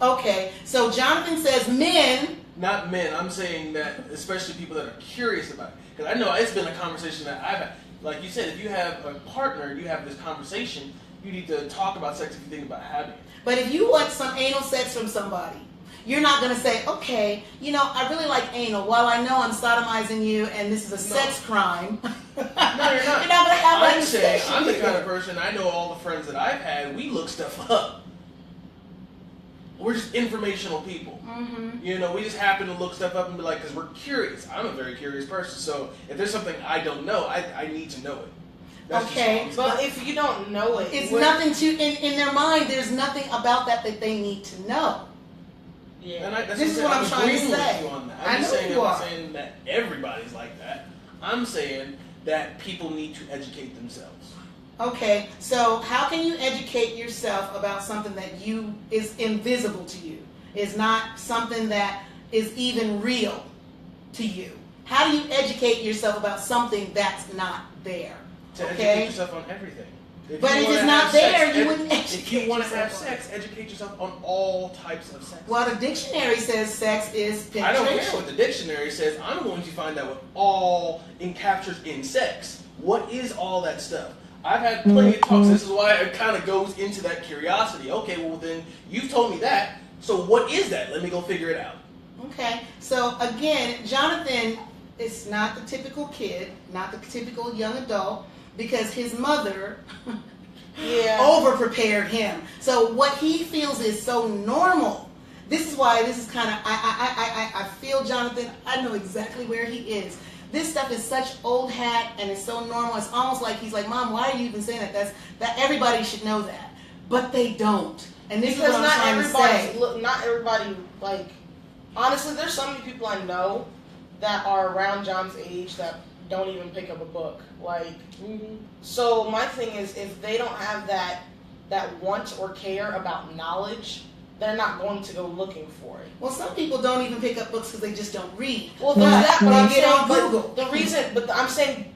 Okay, so Jonathan says men. Not men. I'm saying that especially people that are curious about it. Because I know it's been a conversation that I've had. Like you said, if you have a partner, you have this conversation, you need to talk about sex if you think about having it. But if you want some anal sex from somebody, you're not going to say, okay, I really like anal. While I know I'm sodomizing you and this is a sex crime. No, you're not. You're not going to have I'm saying, I'm the kind of person, I know all the friends that I've had, we look stuff up. We're just informational people. Mm-hmm. We just happen to look stuff up and be like, because we're curious. I'm a very curious person, so if there's something I don't know, I need to know it. That's okay, but if you don't know it, it's nothing in their mind. There's nothing about that they need to know. Yeah, and this is what I'm trying to say. I'm just saying, I'm not saying that everybody's like that. I'm saying that people need to educate themselves. Okay, so how can you educate yourself about something that is invisible to you, is not something that is even real to you? How do you educate yourself about something that's not there? To educate yourself on everything. If it's not there, you wouldn't educate yourself. If you want to have sex, educate yourself on all types of sex. Well, the dictionary says sex is penetration. I don't care what the dictionary says. I'm going to find out what all encaptures in sex. What is all that stuff? I've had plenty of talks. This is why it kind of goes into that curiosity. Okay, well then, you've told me that. So what is that? Let me go figure it out. Okay, so again, Jonathan is not the typical kid, not the typical young adult, because his mother over-prepared him. So what he feels is so normal. This is why this is kind of, I feel Jonathan, I know exactly where he is. This stuff is such old hat and it's so normal. It's almost like he's like, Mom, why are you even saying that? That everybody should know that. But they don't. And this because is what I'm trying to say. Look, not everybody, like, honestly, there's so many people I know that are around John's age that don't even pick up a book. Like, so my thing is, if they don't have that want or care about knowledge, they're not going to go looking for it. Well, some people don't even pick up books because they just don't read. Well, there's that, but I'm saying, Google. I'm saying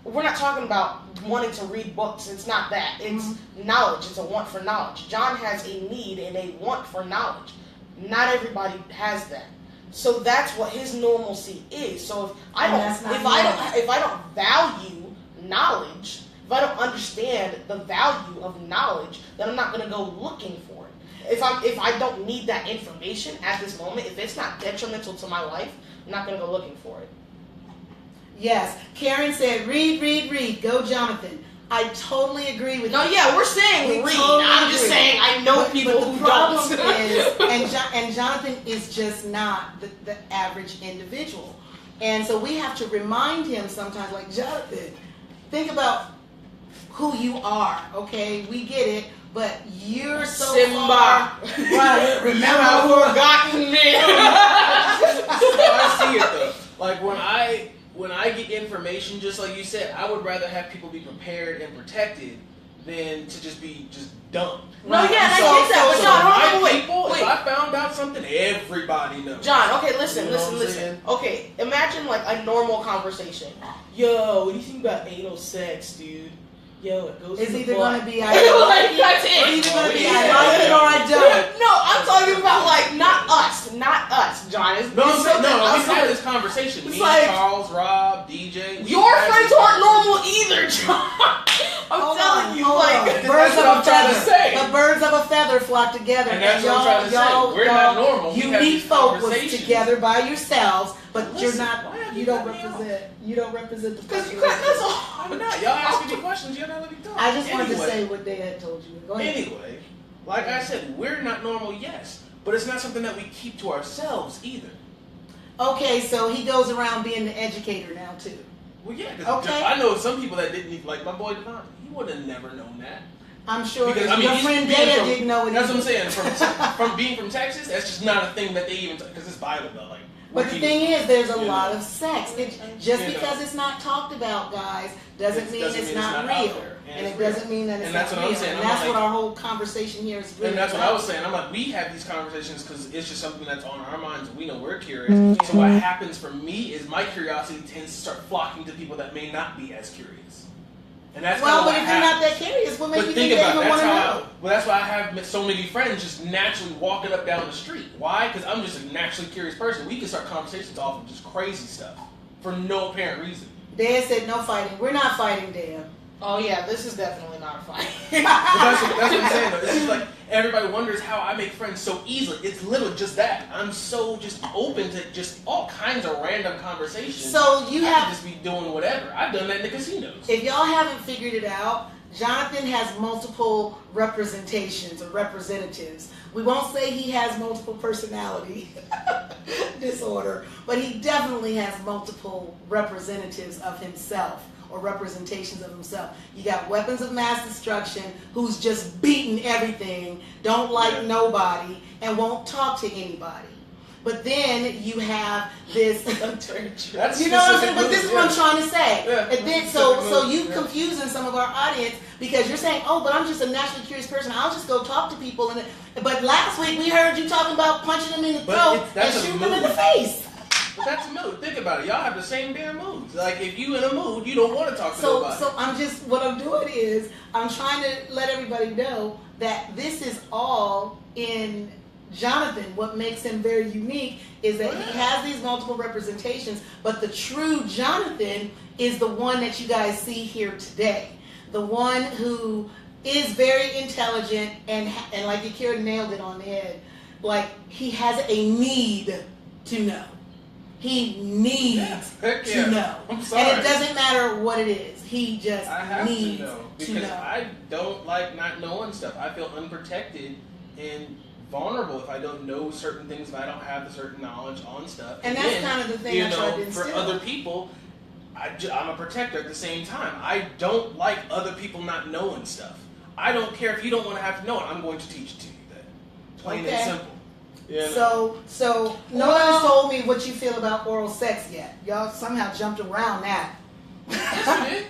we're not talking about wanting to read books. It's not that. It's knowledge. It's a want for knowledge. John has a need and a want for knowledge. Not everybody has that. So that's what his normalcy is. So if I don't value knowledge, if I don't understand the value of knowledge, then I'm not going to go looking for it. If I don't need that information at this moment, if it's not detrimental to my life, I'm not going to go looking for it. Yes. Karen said, read. Go, Jonathan. I totally agree with you. No, yeah, we're saying read. Totally I'm just saying I know people who don't. The problem is, and Jonathan is just not the average individual. And so we have to remind him sometimes, like, Jonathan, think about who you are, okay? We get it, but you're so Simba. far. Right. Remember how forgotten me. I see it though. Like when when I get information, just like you said, I would rather have people be prepared and protected than to just be dumb. No, yeah, I get that. But John, hold on, wait. If I found out something, everybody knows. John, okay, listen. You know what I'm saying? Okay, imagine like a normal conversation. Yo, what do you think about anal sex, dude? Yo, it goes. It's to either the going butt. to be I like it. That's it. It's either going to be I like it or I don't. No, I'm talking about like not us, John. It's, No, it's something we else. had this conversation. It's Me, like- Charles, Rob, DJ. Your friends aren't normal either, John. I'm telling you, like birds That's of what a I'm trying to feather. say. But birds of a feather flock together. And that's what I'm trying to say. We're not normal. We have Unique these folk was conversations. together by yourselves, but Listen, you're why not. have You you don't cut me represent. You don't represent the. because you got that's all. I'm not. Y'all asking me questions. Y'all not let me talk. I just wanted to Anyway. say what they had told you. Go ahead. Anyway, like I said, we're not normal, yes, but it's not something that we keep to ourselves either. Okay, so he goes around being the educator now too. Well, yeah, because Okay. I know some people that didn't even, like my boy Devon, he would have never known that. I'm sure Because, your he's friend being Dana from- didn't know it. That's what I'm either. saying. From being from Texas, that's just not a thing that they even, because it's Bible Belt. Like, But the thing is, there's a You lot know. of sex. Just You know. because it's not talked about, guys, doesn't mean it's not out real. there. And it's it doesn't mean that it's And not that's what real. I'm saying. And I'm that's like- what our whole conversation here is really And that's what about. I was saying. I'm like, we have these conversations because it's just something that's on our minds. And we know we're curious. So what happens for me is my curiosity tends to start flocking to people that may not be as curious. And that's Well, kinda but what if you're not happens. that curious, what makes But you think think they about it. even want That's to how. know? Well, that's why I have so many friends just naturally walking up down the street. Why? Because I'm just a naturally curious person. We can start conversations off of just crazy stuff for no apparent reason. Dan said no fighting. We're not fighting, Dan. Oh yeah, this is definitely not a fight. But that's what I'm saying. Though. It's just like everybody wonders how I make friends so easily. It's literally just that. I'm so just open to just all kinds of random conversations. So you I have, could just be doing whatever. I've done that in the casinos. if y'all haven't figured it out, Jonathan has multiple representations or representatives. We won't say he has multiple personality disorder, but he definitely has multiple representatives of himself or representations of himself. You got weapons of mass destruction, who's just beating everything, don't like Yeah. nobody, and won't talk to anybody. But then you have this. That's You know what I'm saying? specific But this is what I'm trying to say. Yeah, And then, that's so specific you moves, yeah. confusing some of our audience because you're saying, oh, but I'm just a naturally curious person. I'll just go talk to people. But last week we heard you talking about punching them in the But throat and that's a shooting them in move. the face. But that's a mood. Think about it. Y'all have the same damn moods. Like if you in a mood, you don't want to talk to So nobody. what I'm doing is I'm trying to let everybody know that this is all in Jonathan. What makes him very unique is that he has these multiple representations, but the true Jonathan is the one that you guys see here today. The one who is very intelligent and like Akira nailed it on the head. Like he has a need to know. He needs Heck yeah. to know. I'm sorry. And it doesn't matter what it is. He just I have needs to know to because know. I don't like not knowing stuff. I feel unprotected and vulnerable if I don't know certain things, if I don't have the certain knowledge on stuff. And that's then, kind of the thing you I tried to know, for instill. other people, I'm a protector at the same time. I don't like other people not knowing stuff. I don't care if you don't want to have to know it. I'm going to teach it to you then. Plain Okay. and simple. You know? So no one has told me what you feel about oral sex yet. Y'all somehow jumped around that. Yes, you did.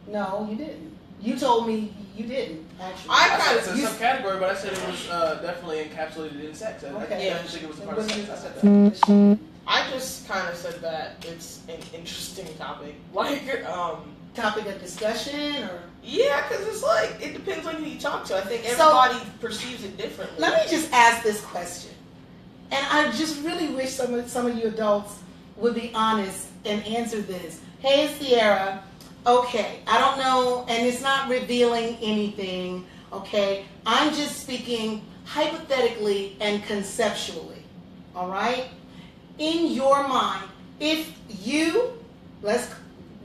No, you didn't. You told me you didn't, actually. I I said it's a you- subcategory, but I said it was definitely encapsulated in sex. I Okay. didn't think it was a part of sex. I said that. I just kind of said that it's an interesting topic. Like, Topic of discussion or... yeah, because it's like, it depends on who you talk to. I think So- everybody perceives it differently. Let me just ask this question. And I just really wish some of you adults would be honest and answer this. Hey, Sierra. Okay, I don't know, and it's not revealing anything, okay? I'm just speaking hypothetically and conceptually, all right? In your mind, if you,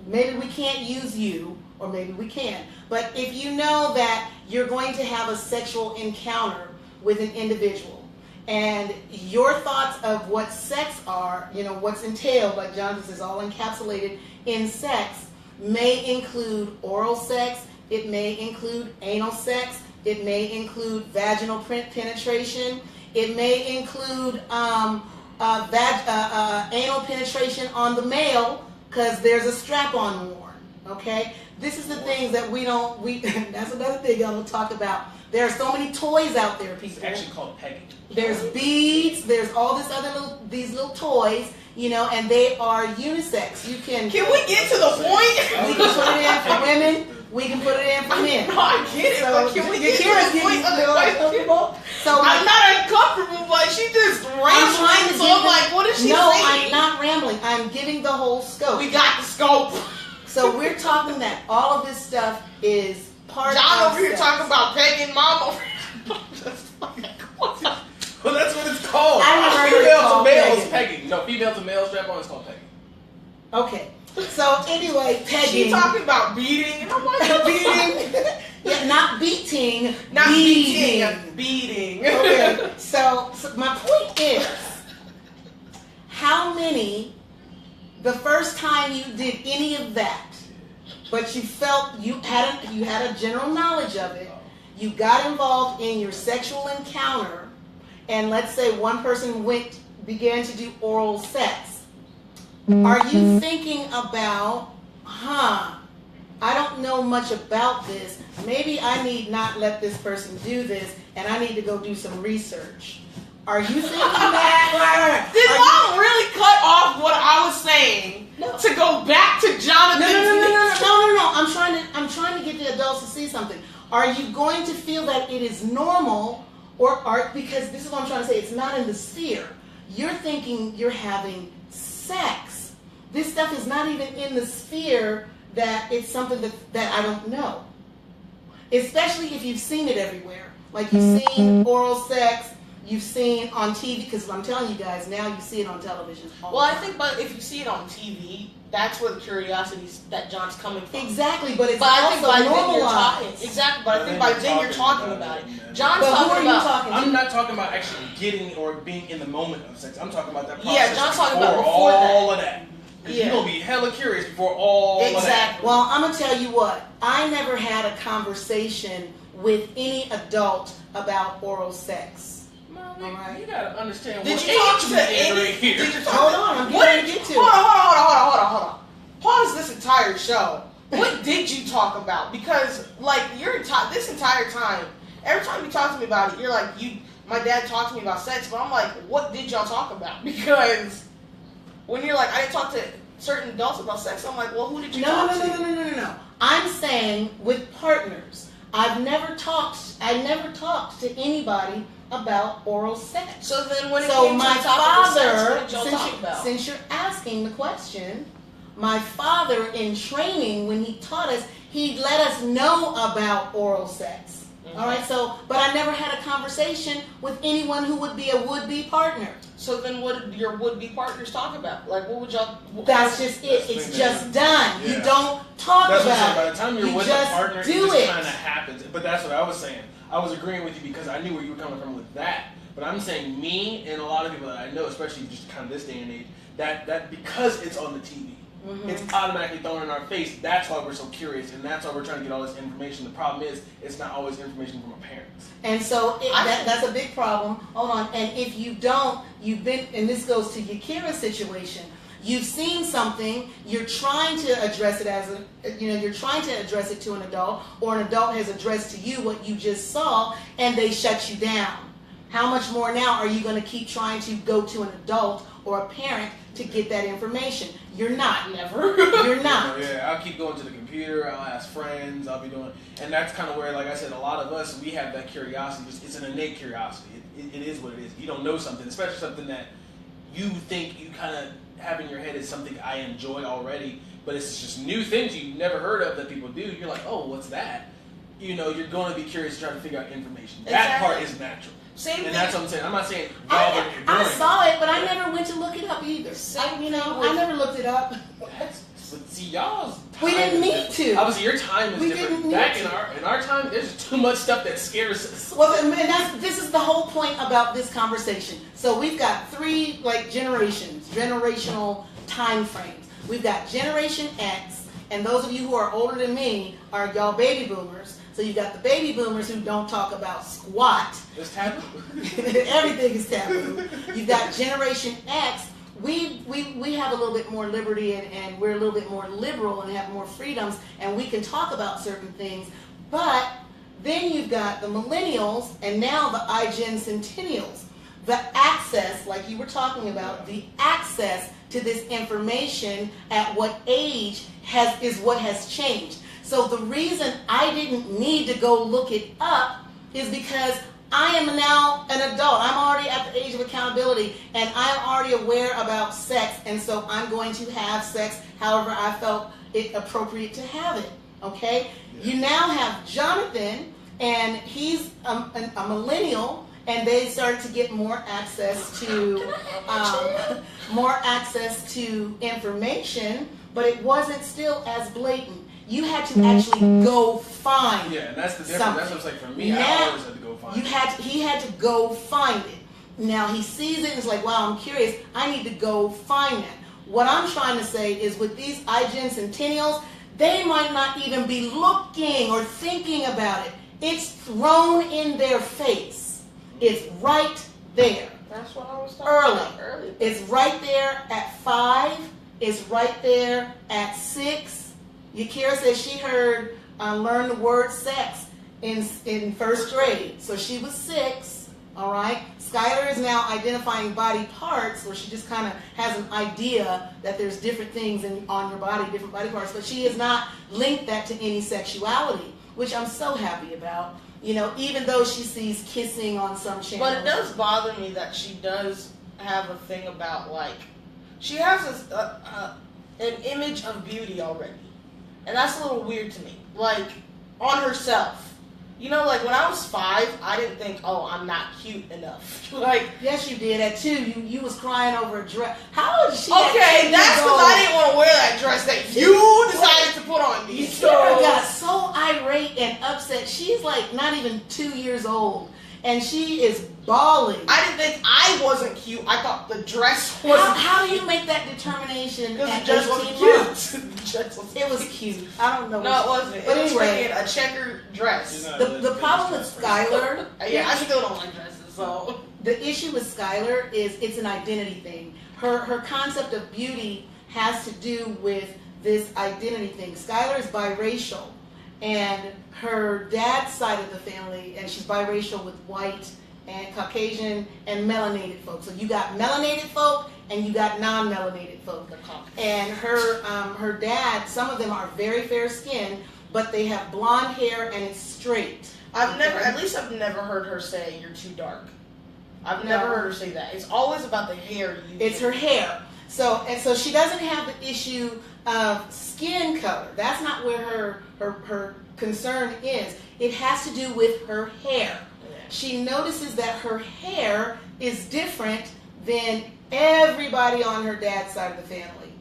maybe we can't use you, or maybe we can, but if you know that you're going to have a sexual encounter with an individual, and your thoughts of what sex are, you know, what's entailed, like Jonathan says, all encapsulated in sex, may include oral sex, it may include anal sex, it may include vaginal penetration, it may include anal penetration on the male, because there's a strap-on worn. Okay, this is the things that we that's another thing I'm gonna talk about. There are so many toys out there, people. It's actually called pegging. There's beads, there's all this other these little toys, and they are unisex. You can we get to the point? We can put it in for women. We can put it in for men. No, I get it, but can we get to the point of the question? So I'm not uncomfortable, but she just rambling. So I'm like, what is she saying? No, saying? I'm not rambling. I'm giving the whole scope. We got the scope. So we're talking that all of this stuff is part John of over here sex. talking about pegging, mom over here. Well, that's what it's called. I never heard it Female to called males pegging. pegging. No, female to male strap-on is called pegging. Okay. So anyway, pegging. She talking about beating, and I'm like, beating. Yeah, not beating. not beating. beating. Okay. So my point is, how many, the first time you did any of that, but you felt you had a general knowledge of it, you got involved in your sexual encounter, and let's say one person began to do oral sex. Are you thinking about, I don't know much about this. Maybe I need not let this person do this, and I need to go do some research. Are you thinking that? Did mom really cut off what I was saying to go back to Jonathan? No. I'm trying to get the adults to see something. Are you going to feel that it is normal, because this is what I'm trying to say, it's not in the sphere. You're thinking you're having sex. This stuff is not even in the sphere that it's something that I don't know. Especially if you've seen it everywhere. Like you've seen oral sex, you've seen on TV, because I'm telling you guys, now you see it on television. Well, I think, but if you see it on TV, that's where the curiosity that John's coming from. Exactly, but it's I think by then you're normalized. talking. Exactly, but I think by then you're talking about it. John's But who are talking you about. talking to? I'm not talking about actually getting or being in the moment of sex. I'm talking about that process. Yeah, John's talking about before all of that. Because Yeah. you're going to be hella curious before all of that. Exactly. Well, I'm going to tell you what. I never had a conversation with any adult about oral sex. Alright. You gotta understand Did what you talk age to you is any? right here. Did you talk Hold to, on, I'm what getting did to you? get to it. Hold on. Pause this entire show. What did you talk about? Because like this entire time, every time you talk to me about it, you're like, my dad talked to me about sex, but I'm like, what did y'all talk about? Because when you're like, I didn't talk to certain adults about sex, I'm like, well, who did you talk to? No. I'm saying with partners. I never talked to anybody about oral sex. So then when it So came to my the topic of sex, father, what did y'all talk about? since you're asking the question, my father in training, when he taught us, he let us know about oral sex. Mm-hmm. All right, but I never had a conversation with anyone who would be a would-be partner. So then what did your would-be partners talk about? Like, what would y'all... That's just it. It's just done. Yeah. You don't talk That's what I'm saying. about By it. the time you're You with just a partner, it do just it. kind of happens. But that's what I was saying. I was agreeing with you because I knew where you were coming from with that. But I'm saying me and a lot of people that I know, especially just kind of this day and age, that because it's on the TV, it's automatically thrown in our face. That's why we're so curious, and that's why we're trying to get all this information. The problem is, it's not always information from our parents. And so that's a big problem. Hold on. And if you don't, and this goes to Yakira's situation. You've seen something. You're trying to address it you're trying to address it to an adult, or an adult has addressed to you what you just saw, and they shut you down. How much more now are you going to keep trying to go to an adult or a parent to get that information? You're not. Never. You're not. Yeah, I'll keep going to the computer. I'll ask friends. I'll be doing, and that's kind of where, like I said, a lot of us, we have that curiosity. It's an innate curiosity. It is what it is. You don't know something, especially something that you think you kind of have in your head is something I enjoy already, but it's just new things you've never heard of that people do. You're like, oh, what's that? You're going to be curious, trying to figure out information. That part is natural. Same thing. And that's what I'm saying. I'm not saying y'all are doing I it. saw it, but I never went to look it up either. I never looked it up. But see, y'all's time We didn't is need different. to. Obviously, your time is We different. didn't need Back to. in our time, there's just too much stuff that scares us. Well, and this is the whole point about this conversation. So we've got three generational time frames. We've got Generation X, and those of you who are older than me are y'all baby boomers. So you've got the baby boomers who don't talk about squat. It's taboo. Everything is taboo. You've got Generation X, we have a little bit more liberty and we're a little bit more liberal and have more freedoms and we can talk about certain things. But then you've got the millennials and now the iGen centennials. The access, like you were talking about, the access to this information at what age is what has changed. So the reason I didn't need to go look it up is because I am now an adult. I'm already at the age of accountability and I'm already aware about sex, and so I'm going to have sex however I felt it appropriate to have it. Okay? Yeah. You now have Jonathan, and he's a millennial, and they started to get more access to information, but it wasn't still as blatant. You had to actually go find. Yeah, and that's the difference. Something. That's what's like for me. Now, I always had to go find. He had to go find it. Now he sees it and is like, wow, I'm curious. I need to go find that. What I'm trying to say is with these iGen centennials, they might not even be looking or thinking about it. It's thrown in their face. It's right there. That's what I was talking about earlier. It's right there at 5. It's right there at 6. Yakira says she heard learn the word sex in first grade. So she was 6, all right? Skylar is now identifying body parts, where she just kind of has an idea that there's different things on your body, different body parts, but she has not linked that to any sexuality, which I'm so happy about. You know, even though she sees kissing on some channels. But it does bother me that she does have a thing about, like, she has an image of beauty already. And that's a little weird to me. Like, on herself. You know, like, when I was 5, I didn't think, oh, I'm not cute enough. Like, yes, you did. At 2, you was crying over a dress. How is she? Okay, that's because I didn't want to wear that dress that you decided to put on me. Sarah got so irate and upset. She's like not even 2 years old, and she is bawling. I didn't think I wasn't cute. I thought the dress was. How do you make that determination? Because the dress wasn't cute. It was cute. I don't know. No, it wasn't. But it was anyway, a checkered dress. The problem with Skylar. Yeah, I still don't like dresses. So the issue with Skylar is it's an identity thing. Her concept of beauty has to do with this identity thing. Skylar is biracial, and her dad's side of the family, and she's biracial with white and Caucasian and melanated folks. So you got melanated folk and you got non-melanated folk. And her dad, some of them are very fair skinned, but they have blonde hair and it's straight. I've never heard her say you're too dark. I've never heard her say that. It's always about the hair. It's her hair. So she doesn't have the issue of skin color. That's not where her concern is. It has to do with her hair. She notices that her hair is different than everybody on her dad's side of the family.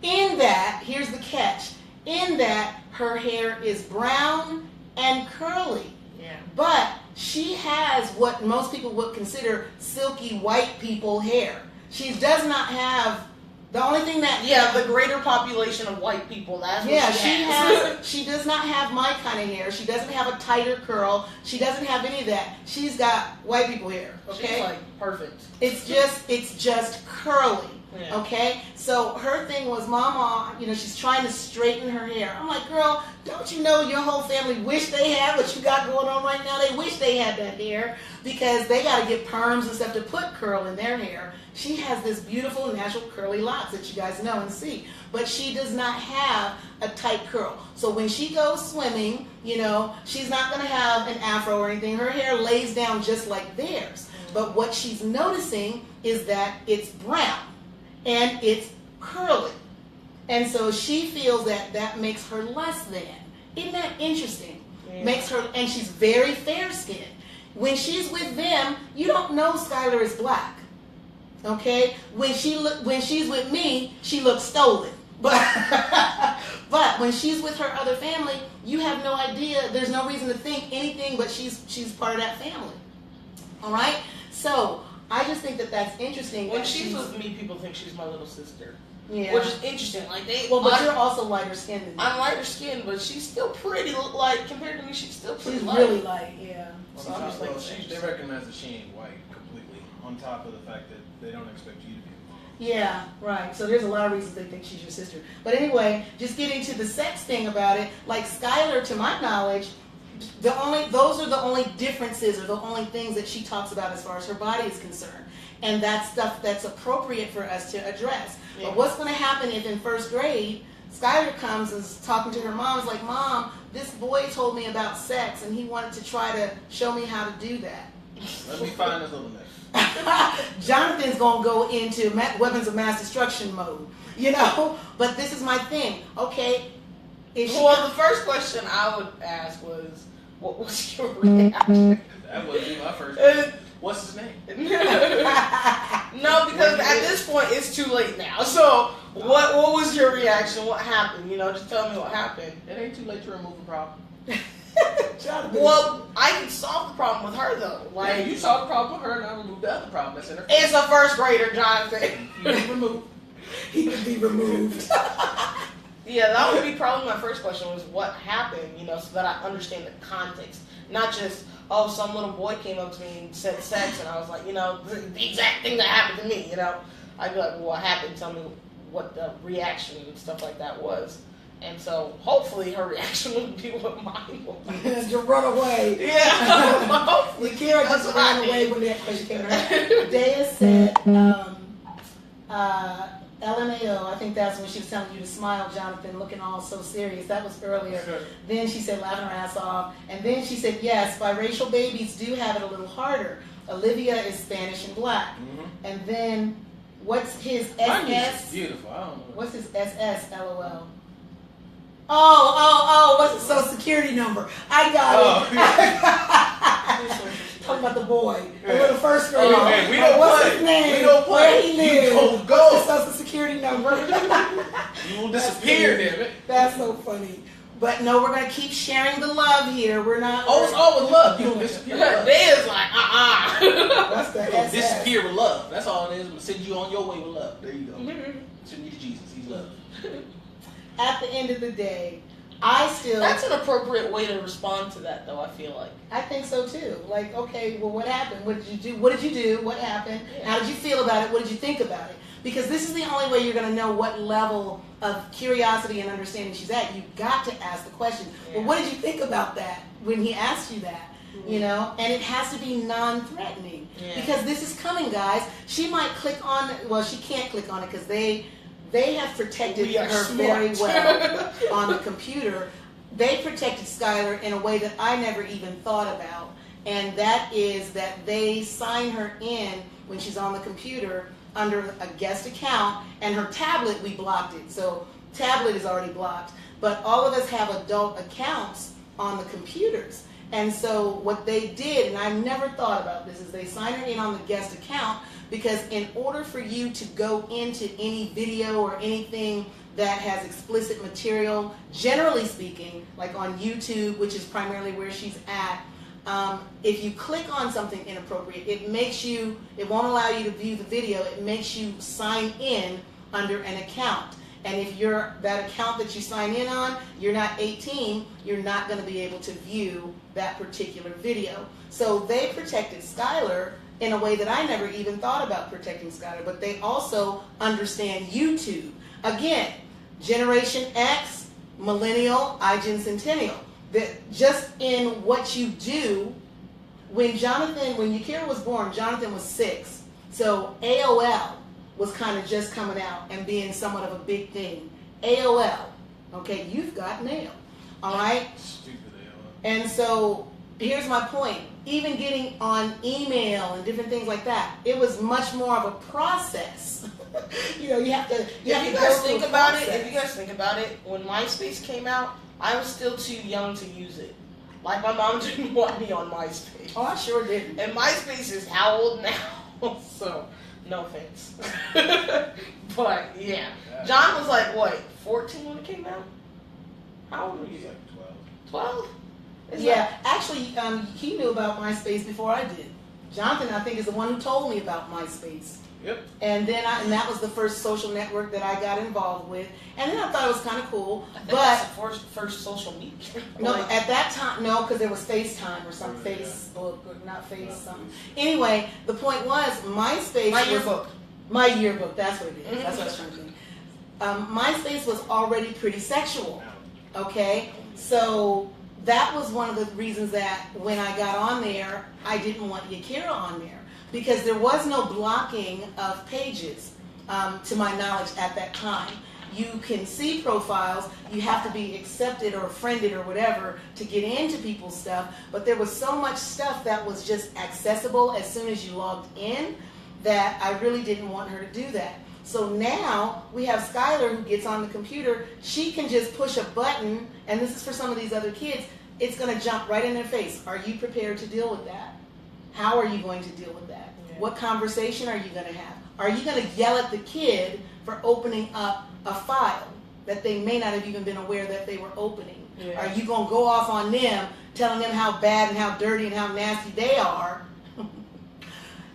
In that, here's the catch, in that her hair is brown and curly. Yeah. But she has what most people would consider silky white people hair. She does not have the only thing that the greater population of white people. That's what she has. She does not have my kind of hair. She doesn't have a tighter curl. She doesn't have any of that. She's got white people hair. Okay, she's like perfect. It's just curly. Yeah. Okay, so her thing was, Mama, she's trying to straighten her hair. I'm like, girl, don't you know your whole family wish they had what you got going on right now? They wish they had that hair because they got to get perms and stuff to put curl in their hair. She has this beautiful natural curly locks that you guys know and see, but she does not have a tight curl. So when she goes swimming, she's not going to have an afro or anything. Her hair lays down just like theirs. But what she's noticing is that it's brown and it's curly. And so she feels that makes her less than. Isn't that interesting? Yeah. Makes her, and she's very fair-skinned. When she's with them, you don't know Skylar is black. Okay? When she's with me, she looks stolen. But when she's with her other family, you have no idea. There's no reason to think anything but she's part of that family. All right? So I just think that's interesting. When she's with me, people think she's my little sister. Yeah. Which is interesting. Like but you're also lighter skinned than me. I'm lighter skinned, but she's still pretty. Like compared to me, she's still pretty light. She's really light. Yeah. So I'm just like, they recognize that she ain't white completely. On top of the fact that they don't expect you to be. Yeah, right. So there's a lot of reasons they think she's your sister. But anyway, just getting to the sex thing about it, like Skylar, to my knowledge, those are the only differences or the only things that she talks about as far as her body is concerned. And that's stuff that's appropriate for us to address. Yeah. But what's going to happen if in first grade, Skylar comes and is talking to her mom, is like, Mom, this boy told me about sex and he wanted to try to show me how to do that. Let me find this little mess. Jonathan's going to go into weapons of mass destruction mode, you know? But this is my thing. Okay. Well, the first question I would ask was, what was your reaction? That wouldn't be my first question. What's his name? No, because at this point, it's too late now. So, what was your reaction? What happened? You know, just tell me what happened. It ain't too late to remove the problem. Well, I can solve the problem with her, though. Like, yeah, you solve the problem with her, and I remove the other problem that's in her face. It's a first grader, Jonathan. You can remove. He can be removed. Yeah, that would be probably my first question was what happened, you know, so that I understand the context. Not just, oh, some little boy came up to me and said sex, and I was like, you know, the exact thing that happened to me, you know. I'd be like, well, what happened? Tell me what the reaction and stuff like that was. And so, hopefully, her reaction would be what mine was. To run away. Yeah. Hopefully. Kira just ran away when that question came around. Dea said, LMAO, I think that's when she was telling you to smile, Jonathan, looking all so serious. That was earlier. Then she said, laughing her ass off. And then she said, yes, biracial babies do have it a little harder. Olivia is Spanish and black. Mm-hmm. And then, what's his SS? Beautiful. I don't know. What's his SS, LOL? Oh, what's his social security number? I got it. Talking about the boy. The little first grader. Oh, man, we don't what's play. his name? We don't play. Where he lives? You don't go. What's his social security number? You will disappear, damn it. That's so funny. But no, we're going to keep sharing the love here. We're not. Oh, it's all with love. You will disappear with love. There's like, What's the SS? Disappear with love. That's all it is. We'll send you on your way with love. There you go. Send you to Jesus. He's love. At the end of the day, I still... That's an appropriate way to respond to that, though, I feel like. I think so, too. Like, okay, well, what happened? What did you do? What did you do? What happened? Yeah. How did you feel about it? What did you think about it? Because this is the only way you're going to know what level of curiosity and understanding she's at. You've got to ask the question, well, what did you think about that when he asked you that? Mm-hmm. You know? And it has to be non-threatening. Yeah. Because this is coming, guys. She might click on... Well, she can't click on it because they have protected her very well on the computer. They protected Skylar in a way that I never even thought about. And that is that they sign her in when she's on the computer under a guest account, and her tablet, we blocked it. So tablet is already blocked. But all of us have adult accounts on the computers. And so what they did, and I never thought about this, is they sign her in on the guest account, because in order for you to go into any video or anything that has explicit material, generally speaking, like on YouTube, which is primarily where she's at, if you click on something inappropriate, it won't allow you to view the video. It makes you sign in under an account. And if that account that you sign in on, you're not 18, you're not going to be able to view that particular video. So they protected Skylar in a way that I never even thought about protecting Skylar, but they also understand YouTube. Again, Generation X, Millennial, iGen Centennial. That just in what you do, when Yakira was born, Jonathan was 6. So AOL was kind of just coming out and being somewhat of a big thing. AOL, okay, you've got mail, all right? Stupid AOL. And so here's my point. Even getting on email and different things like that, it was much more of a process. You know, you have to. If you guys think about it, when MySpace came out, I was still too young to use it. Like, my mom didn't want me on MySpace. Oh, I sure didn't. And MySpace is how old now? So, no offense. But, yeah. John was like, what, 14 when it came out? How old were you? Like 12. 12? Yeah, actually, he knew about MySpace before I did. Jonathan, I think, is the one who told me about MySpace. Yep. And then that was the first social network that I got involved with. And then I thought it was kind of cool. I think that's the first social media. No, at that time, no, because there was FaceTime or some Facebook, or not Face, something. Anyway, the point was, MySpace My yearbook. My yearbook, that's what it is. That's what I was trying to think. MySpace was already pretty sexual. Okay? So that was one of the reasons that when I got on there, I didn't want Yakira on there. Because there was no blocking of pages, to my knowledge, at that time. You can see profiles, you have to be accepted or friended or whatever to get into people's stuff, but there was so much stuff that was just accessible as soon as you logged in that I really didn't want her to do that. So now we have Skylar who gets on the computer, she can just push a button, and this is for some of these other kids, it's going to jump right in their face. Are you prepared to deal with that? How are you going to deal with that? Yeah. What conversation are you going to have? Are you going to yell at the kid for opening up a file that they may not have even been aware that they were opening? Yeah. Are you going to go off on them, telling them how bad and how dirty and how nasty they are?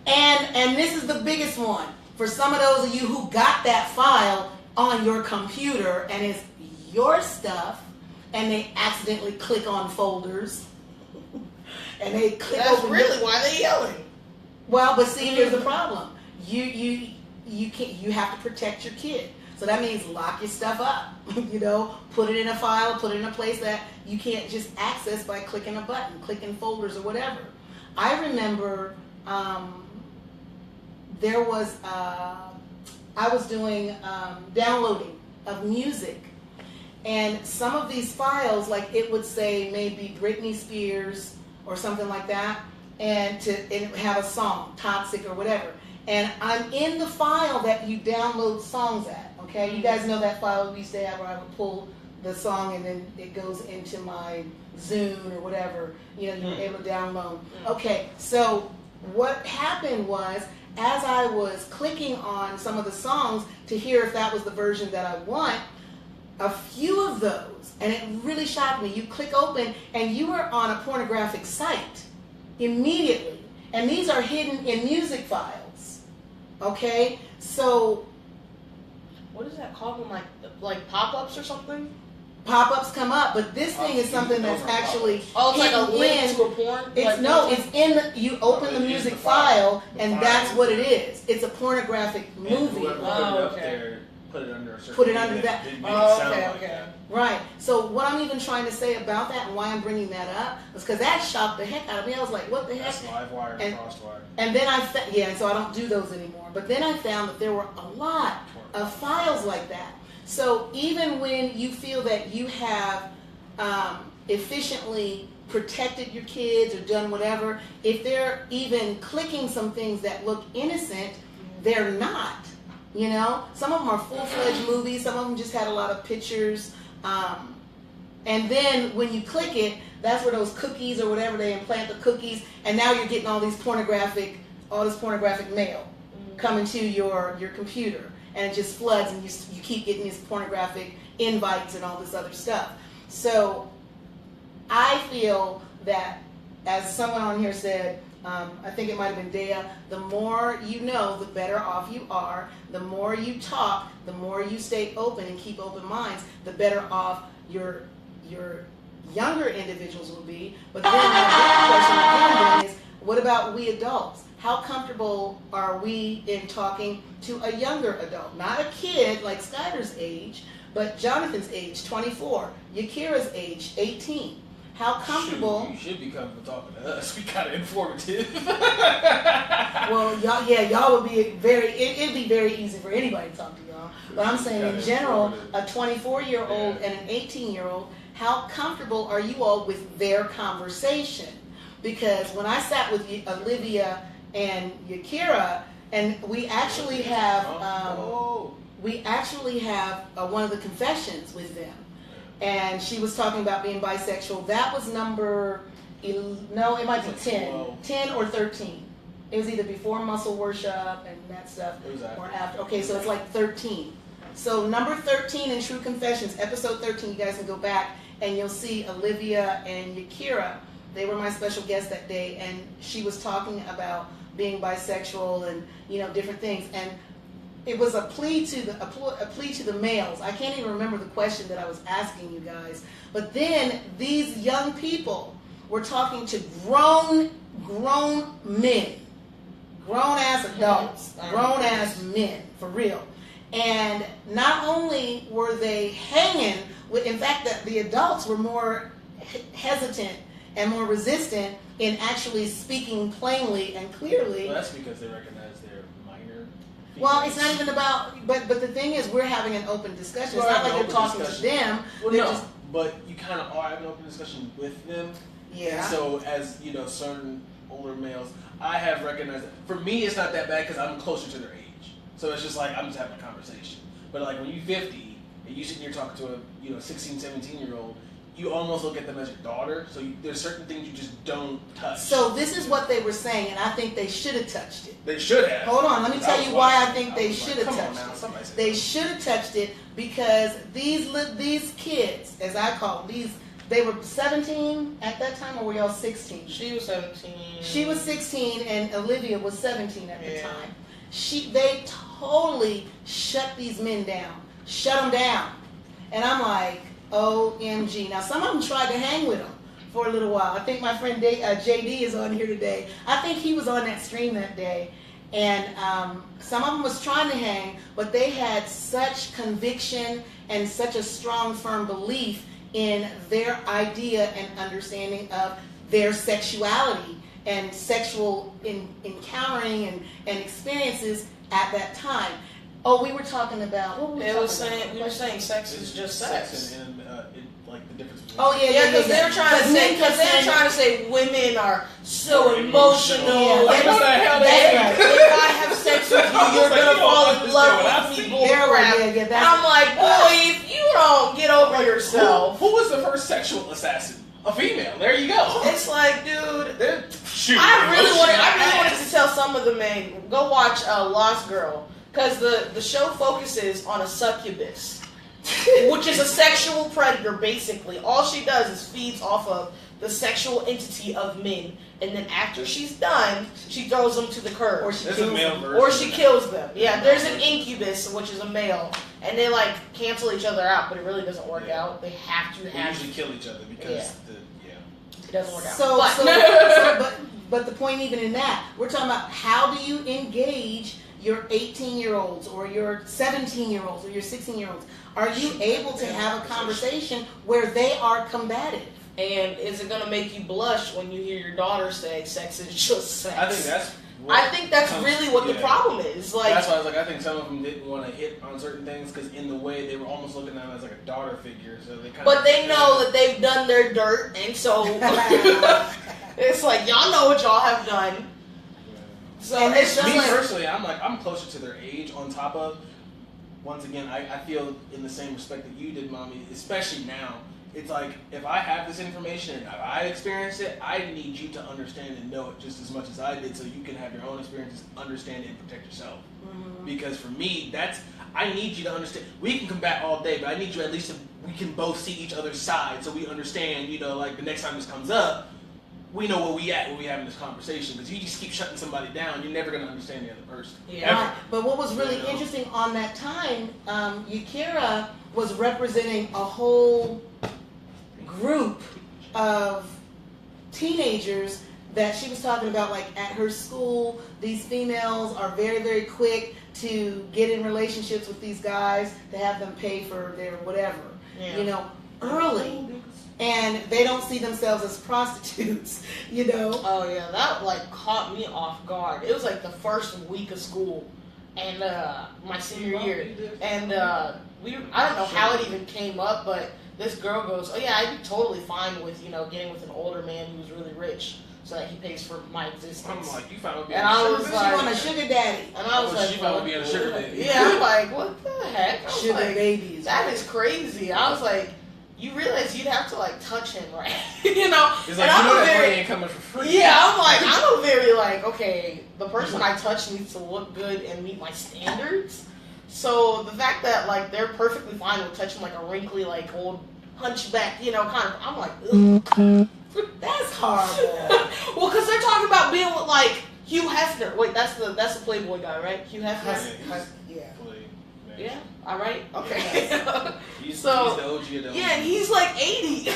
And this is the biggest one. For some of those of you who got that file on your computer and it's your stuff, and they accidentally click on folders, and they click That's really why they're yelling. Well, but see, here's the problem. You have to protect your kid. So that means lock your stuff up. Put it in a file, put it in a place that you can't just access by clicking a button, clicking folders or whatever. I remember there was I was doing downloading of music, and some of these files, like it would say maybe Britney Spears or something like that, and have a song, Toxic or whatever. And I'm in the file that you download songs at, okay? You guys know that file we used to have where I would pull the song and then it goes into my Zune or whatever, you were able to download. Okay, so what happened was, as I was clicking on some of the songs to hear if that was the version that I want, a few of those, and it really shocked me, you click open and you are on a pornographic site immediately. And these are hidden in music files. Okay, so what is that called? Like pop-ups or something? Pop-ups come up, but this thing is something that's actually it's like a link to a porn. It's in. You open the music file, and that's what it is. It's a pornographic movie. Okay. Put it under a certain. Put it under that. Okay. Right. So what I'm even trying to say about that and why I'm bringing that up is because that shocked the heck out of me. I was like, what the heck? That's Livewire and Crosswire. And then and so I don't do those anymore. But then I found that there were a lot of files like that. So even when you feel that you have efficiently protected your kids or done whatever, if they're even clicking some things that look innocent, they're not. Some of them are full-fledged movies. Some of them just had a lot of pictures. And then when you click it, that's where those cookies or whatever, they implant the cookies, and now you're getting all this pornographic mail coming to your computer, and it just floods, and you keep getting these pornographic invites and all this other stuff. So I feel that, as someone on here said, I think it might have been Dea, the more you know, the better off you are. The more you talk, the more you stay open and keep open minds, the better off your younger individuals will be. But then my big question again is, what about we adults? How comfortable are we in talking to a younger adult? Not a kid like Skylar's age, but Jonathan's age, 24. Yakira's age, 18. How comfortable? You should be comfortable talking to us. We kind of informative. Well, y'all would be it'd be very easy for anybody to talk to y'all. But I'm saying in general, a 24-year-old and an 18-year-old, how comfortable are you all with their conversation? Because when I sat with Olivia and Yakira, and we actually have one of the confessions with them. And she was talking about being bisexual. That was number, it might be 10 or 13. It was either before muscle worship and that stuff, or after. Okay, so it's like 13. So number 13 in True Confessions, episode 13, you guys can go back and you'll see Olivia and Yakira. They were my special guests that day, and she was talking about being bisexual and different things. And it was a plea to the males. I can't even remember the question that I was asking you guys. But then these young people were talking to grown men. grown ass adults, grown ass men, for real. And not only were they hanging, in fact, the adults were more hesitant and more resistant in actually speaking plainly and clearly. Well, that's because they recognize they're minor. Well, it's not even about, but the thing is, we're having an open discussion. It's We're not like having you're an talking open to them. Well, They're no, just, but you kind of are having an open discussion with them. yeah. And so, as you know, certain older males, I have recognized that. For me, it's not that bad because I'm closer to their age. So it's just like I'm just having a conversation. But like when you're 50 and you sitting here talking to a 16, 17-year-old, you almost look at them as your daughter. So there's certain things you just don't touch. So this is what they were saying, and I think they should have touched it. They should have. Hold on, let me tell you why I think they was should like, have come on touched now, it. They should have touched it because these kids, as I call them, they were 17 at that time, or were y'all 16? She was 17. She was 16, and Olivia was 17 at the Yeah. time. They totally shut these men down, shut them down, and I'm like, OMG. Now some of them tried to hang with them for a little while. I think my friend JD is on here today. I think he was on that stream that day. And some of them was trying to hang, but they had such conviction and such a strong, firm belief in their idea and understanding of their sexuality and sexual encountering and experiences at that time. Oh, we were talking about, what were we We talking were saying sex is just sex. and like the difference between. Oh yeah, Because they were trying to say women are so emotional. Yeah, Like, what the hell that's they right. If I have sex with you, you're gonna fall in love with me. Bull There we crap. go, yeah, And that's- I'm like, boy, if you don't get over yourself, Who was the first sexual assassin? A female. There you go. it's like, dude. Shoot. I really wanted to tell some of the men, go watch Lost Girl, because the show focuses on a succubus, which is a sexual predator. Basically, all she does is feeds off of the sexual entity of men, and then after she's done, she throws them to the curb, Or she There's kills a male them. version. or she kills them. Yeah, there's an incubus, which is a male, and they like cancel each other out, but it really doesn't work Yeah. out. They have to They have usually kill each other because it doesn't work out. But the point even in that, we're talking about how do you engage your 18-year-olds or your 17-year-olds or your 16-year-olds? Are you able to have a conversation where they are combative? And is it gonna make you blush when you hear your daughter say sex is just sex? I think that's really what the problem is. Like, that's why I was like, I think some of them didn't want to hit on certain things because in the way they were almost looking at them as like a daughter figure, so they kind but they know that they've done their dirt, and so it's like y'all know what y'all have done. So And it's just Me like, personally, I'm closer to their age. On top of, once again, I feel in the same respect that you did, Mommy. Especially now, it's like if I have this information and if I experienced it, I need you to understand and know it just as much as I did, so you can have your own experiences, understand it, and protect yourself. Mm-hmm. Because for me, I need you to understand. We can combat all day, but I need you at least to, we can both see each other's side, so we understand. Like the next time this comes up, we know where we at when we having this conversation. Because you just keep shutting somebody down, you're never going to understand the other person. Yeah. Ever. Right. But what was really You know? interesting on that time, Yakira was representing a whole group of teenagers that she was talking about, like at her school. These females are very, very quick to get in relationships with these guys to have them pay for their whatever, yeah. Early. And they don't see themselves as prostitutes, Oh yeah, that like caught me off guard. It was like the first week of school, and my senior year, and I don't know how it even came up, but this girl goes, "Oh yeah, I'd be totally fine with getting with an older man who's really rich, so that he pays for my existence." I'm like, you found me. And I was She like, want a sugar daddy. and I was Oh, like, she probably being a sugar daddy. Yeah, I'm like, what the heck? I was Sugar like, babies. that is crazy. I was like, you realize you'd have to like touch him, right? You know? It's And like, I'm you know a that money very, ain't coming for free. yeah, I'm a very like, okay, the person I touch needs to look good and meet my standards. So the fact that like they're perfectly fine with touching like a wrinkly like old hunchback, kind of, I'm like, ugh. That's horrible. Well, because they're talking about being with like Hugh Hefner. Wait, that's the Playboy guy, right? Hugh Hefner. Yeah. Yeah. All right. Okay. He's So, the OG of the yeah, and he's like 80.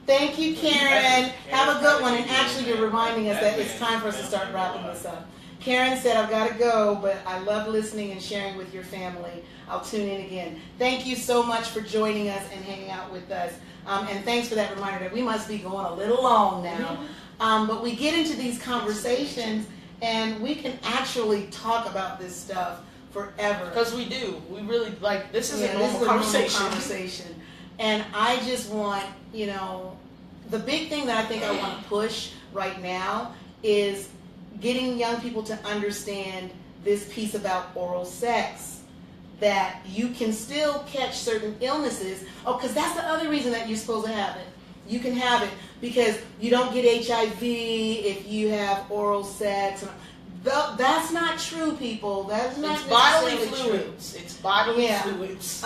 Thank you, Karen. Have a good one. And actually, you're reminding us that it's time for us to start wrapping this up. Karen said, I've got to go, but I love listening and sharing with your family. I'll tune in again. Thank you so much for joining us and hanging out with us. And thanks for that reminder that we must be going a little long now. But we get into these conversations and we can actually talk about this stuff forever. Because we do. We really, like, this is a This normal is a conversation. normal conversation. And I just want, you know, the big thing that I think I want to push right now is getting young people to understand this piece about oral sex, that you can still catch certain illnesses. Oh, because that's the other reason that you're supposed to have it. You can have it because you don't get HIV if you have oral sex. That's not true, people. That's not It's bodily necessarily fluids. It's bodily Yeah. fluids.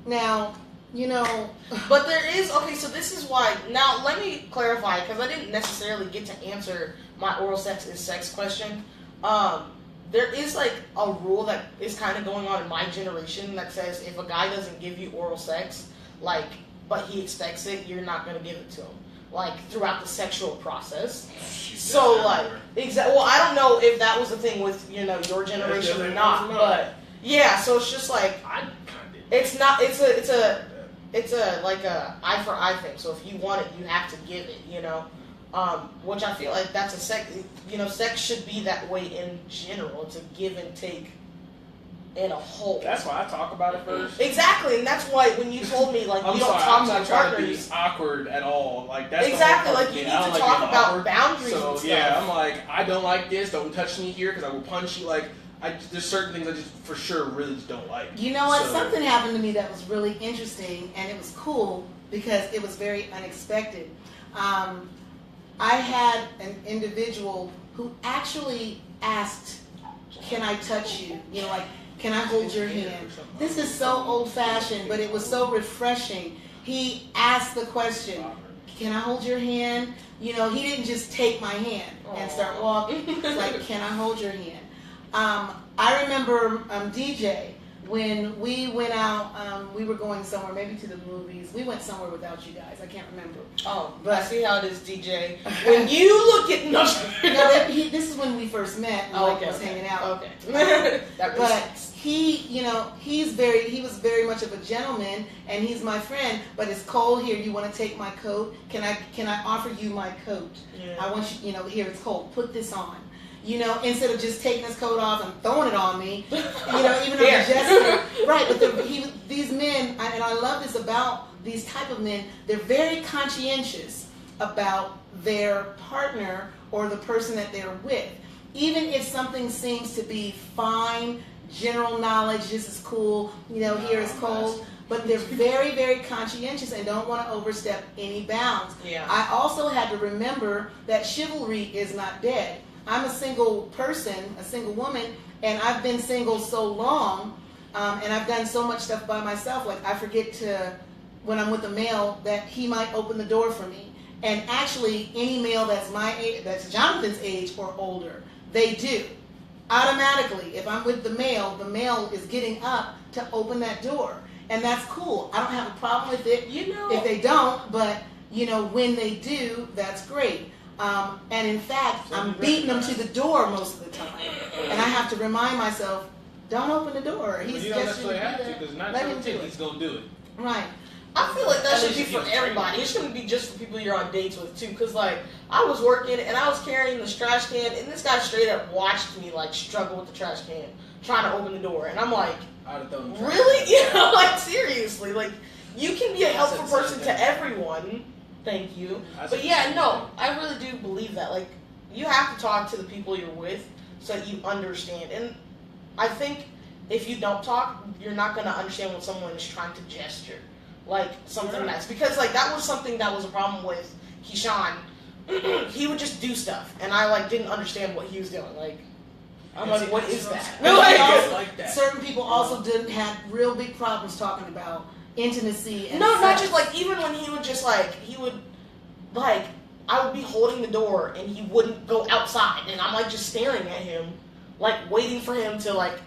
Now, you know, But there is, okay, so this is why, now let me clarify, because I didn't necessarily get to answer my oral sex is sex question. There is like a rule that is kind of going on in my generation that says if a guy doesn't give you oral sex, like, but he expects it, you're not going to give it to him. Like, throughout the sexual process. So, like, well, I don't know if that was the thing with, you know, your generation or not, but, yeah, so it's just like, it's not, it's a like a eye for eye thing. So if you want it, you have to give it, you know. Which I feel like that's a sex, you know, sex should be that way in general. It's a give and take in a whole. That's why I talk about it first. Exactly, and that's why when you told me like you don't talk I'm to not your trying to be partners. awkward at all. Like that's Exactly, the whole like you need I don't to like talk being about awkward. boundaries So and stuff. yeah, I'm like, I don't like this. Don't touch me here because I will punch you. Like there's certain things I just for sure really just don't like. you know what? So- Something happened to me that was really interesting, and it was cool because it was very unexpected. I had an individual who actually asked, "Can I touch you?" You know, like, "Can I hold your hand?" This is so old-fashioned, but it was so refreshing. He asked the question, "Can I hold your hand?" You know, he didn't just take my hand and start walking. It's like, "Can I hold your hand?" I remember DJ, when we went out, we were going somewhere, maybe to the movies. We went somewhere without you guys. I can't remember. Oh, But- I see how it is, DJ. When you look at No, this is when we first met. And Oh, Mike okay, was okay. hanging out. Okay. That makes But sense. he was very much of a gentleman, and he's my friend. But it's cold here. You want to take my coat? Can I offer you my coat? Yeah. I want you. You know, here it's cold. Put this on. You know, instead of just taking his coat off and throwing it on me. You know, even though Yeah. the gesture, right? But these men, and I love this about these type of men. They're very conscientious about their partner or the person that they're with. Even if something seems to be fine, general knowledge, this is cool, you know, here is cold, but they're very, very conscientious and don't want to overstep any bounds. Yeah. I also had to remember that chivalry is not dead. I'm a single person, a single woman, and I've been single so long, and I've done so much stuff by myself, like I forget to, when I'm with a male, that he might open the door for me. And actually, any male that's my age, that's Jonathan's age or older, they do. Automatically, if I'm with the male is getting up to open that door. And that's cool. I don't have a problem with it You know, if they don't, but, you know, when they do, that's great. And in fact, I'm beating them to the door most of the time. And I have to remind myself, don't open the door. But He's you don't just necessarily have to because not Let till him do it. he's gonna do it. Right. I feel like that At should least be if for you train everybody. them. It shouldn't be just for people you're on dates with too. Cause like I was working and I was carrying this trash can, and this guy straight up watched me like struggle with the trash can, trying to open the door, and I'm like, I'd have thrown the trash really? can. You know, like seriously, like you can be a helpful That's person insane. to everyone. Thank you. That's But yeah, insane. no, I really do believe that. Like you have to talk to the people you're with so that you understand. And I think if you don't talk, you're not gonna understand when someone is trying to gesture. Like something nice, because like that was something that was a problem with Keyshawn. He would just do stuff, and I like didn't understand what he was doing. Like, I'm like, what is that? I like that. Certain people also didn't have real big problems talking about intimacy and No, not sex. just like even when he would just like I would be holding the door and he wouldn't go outside, and I'm like just staring at him, like waiting for him to like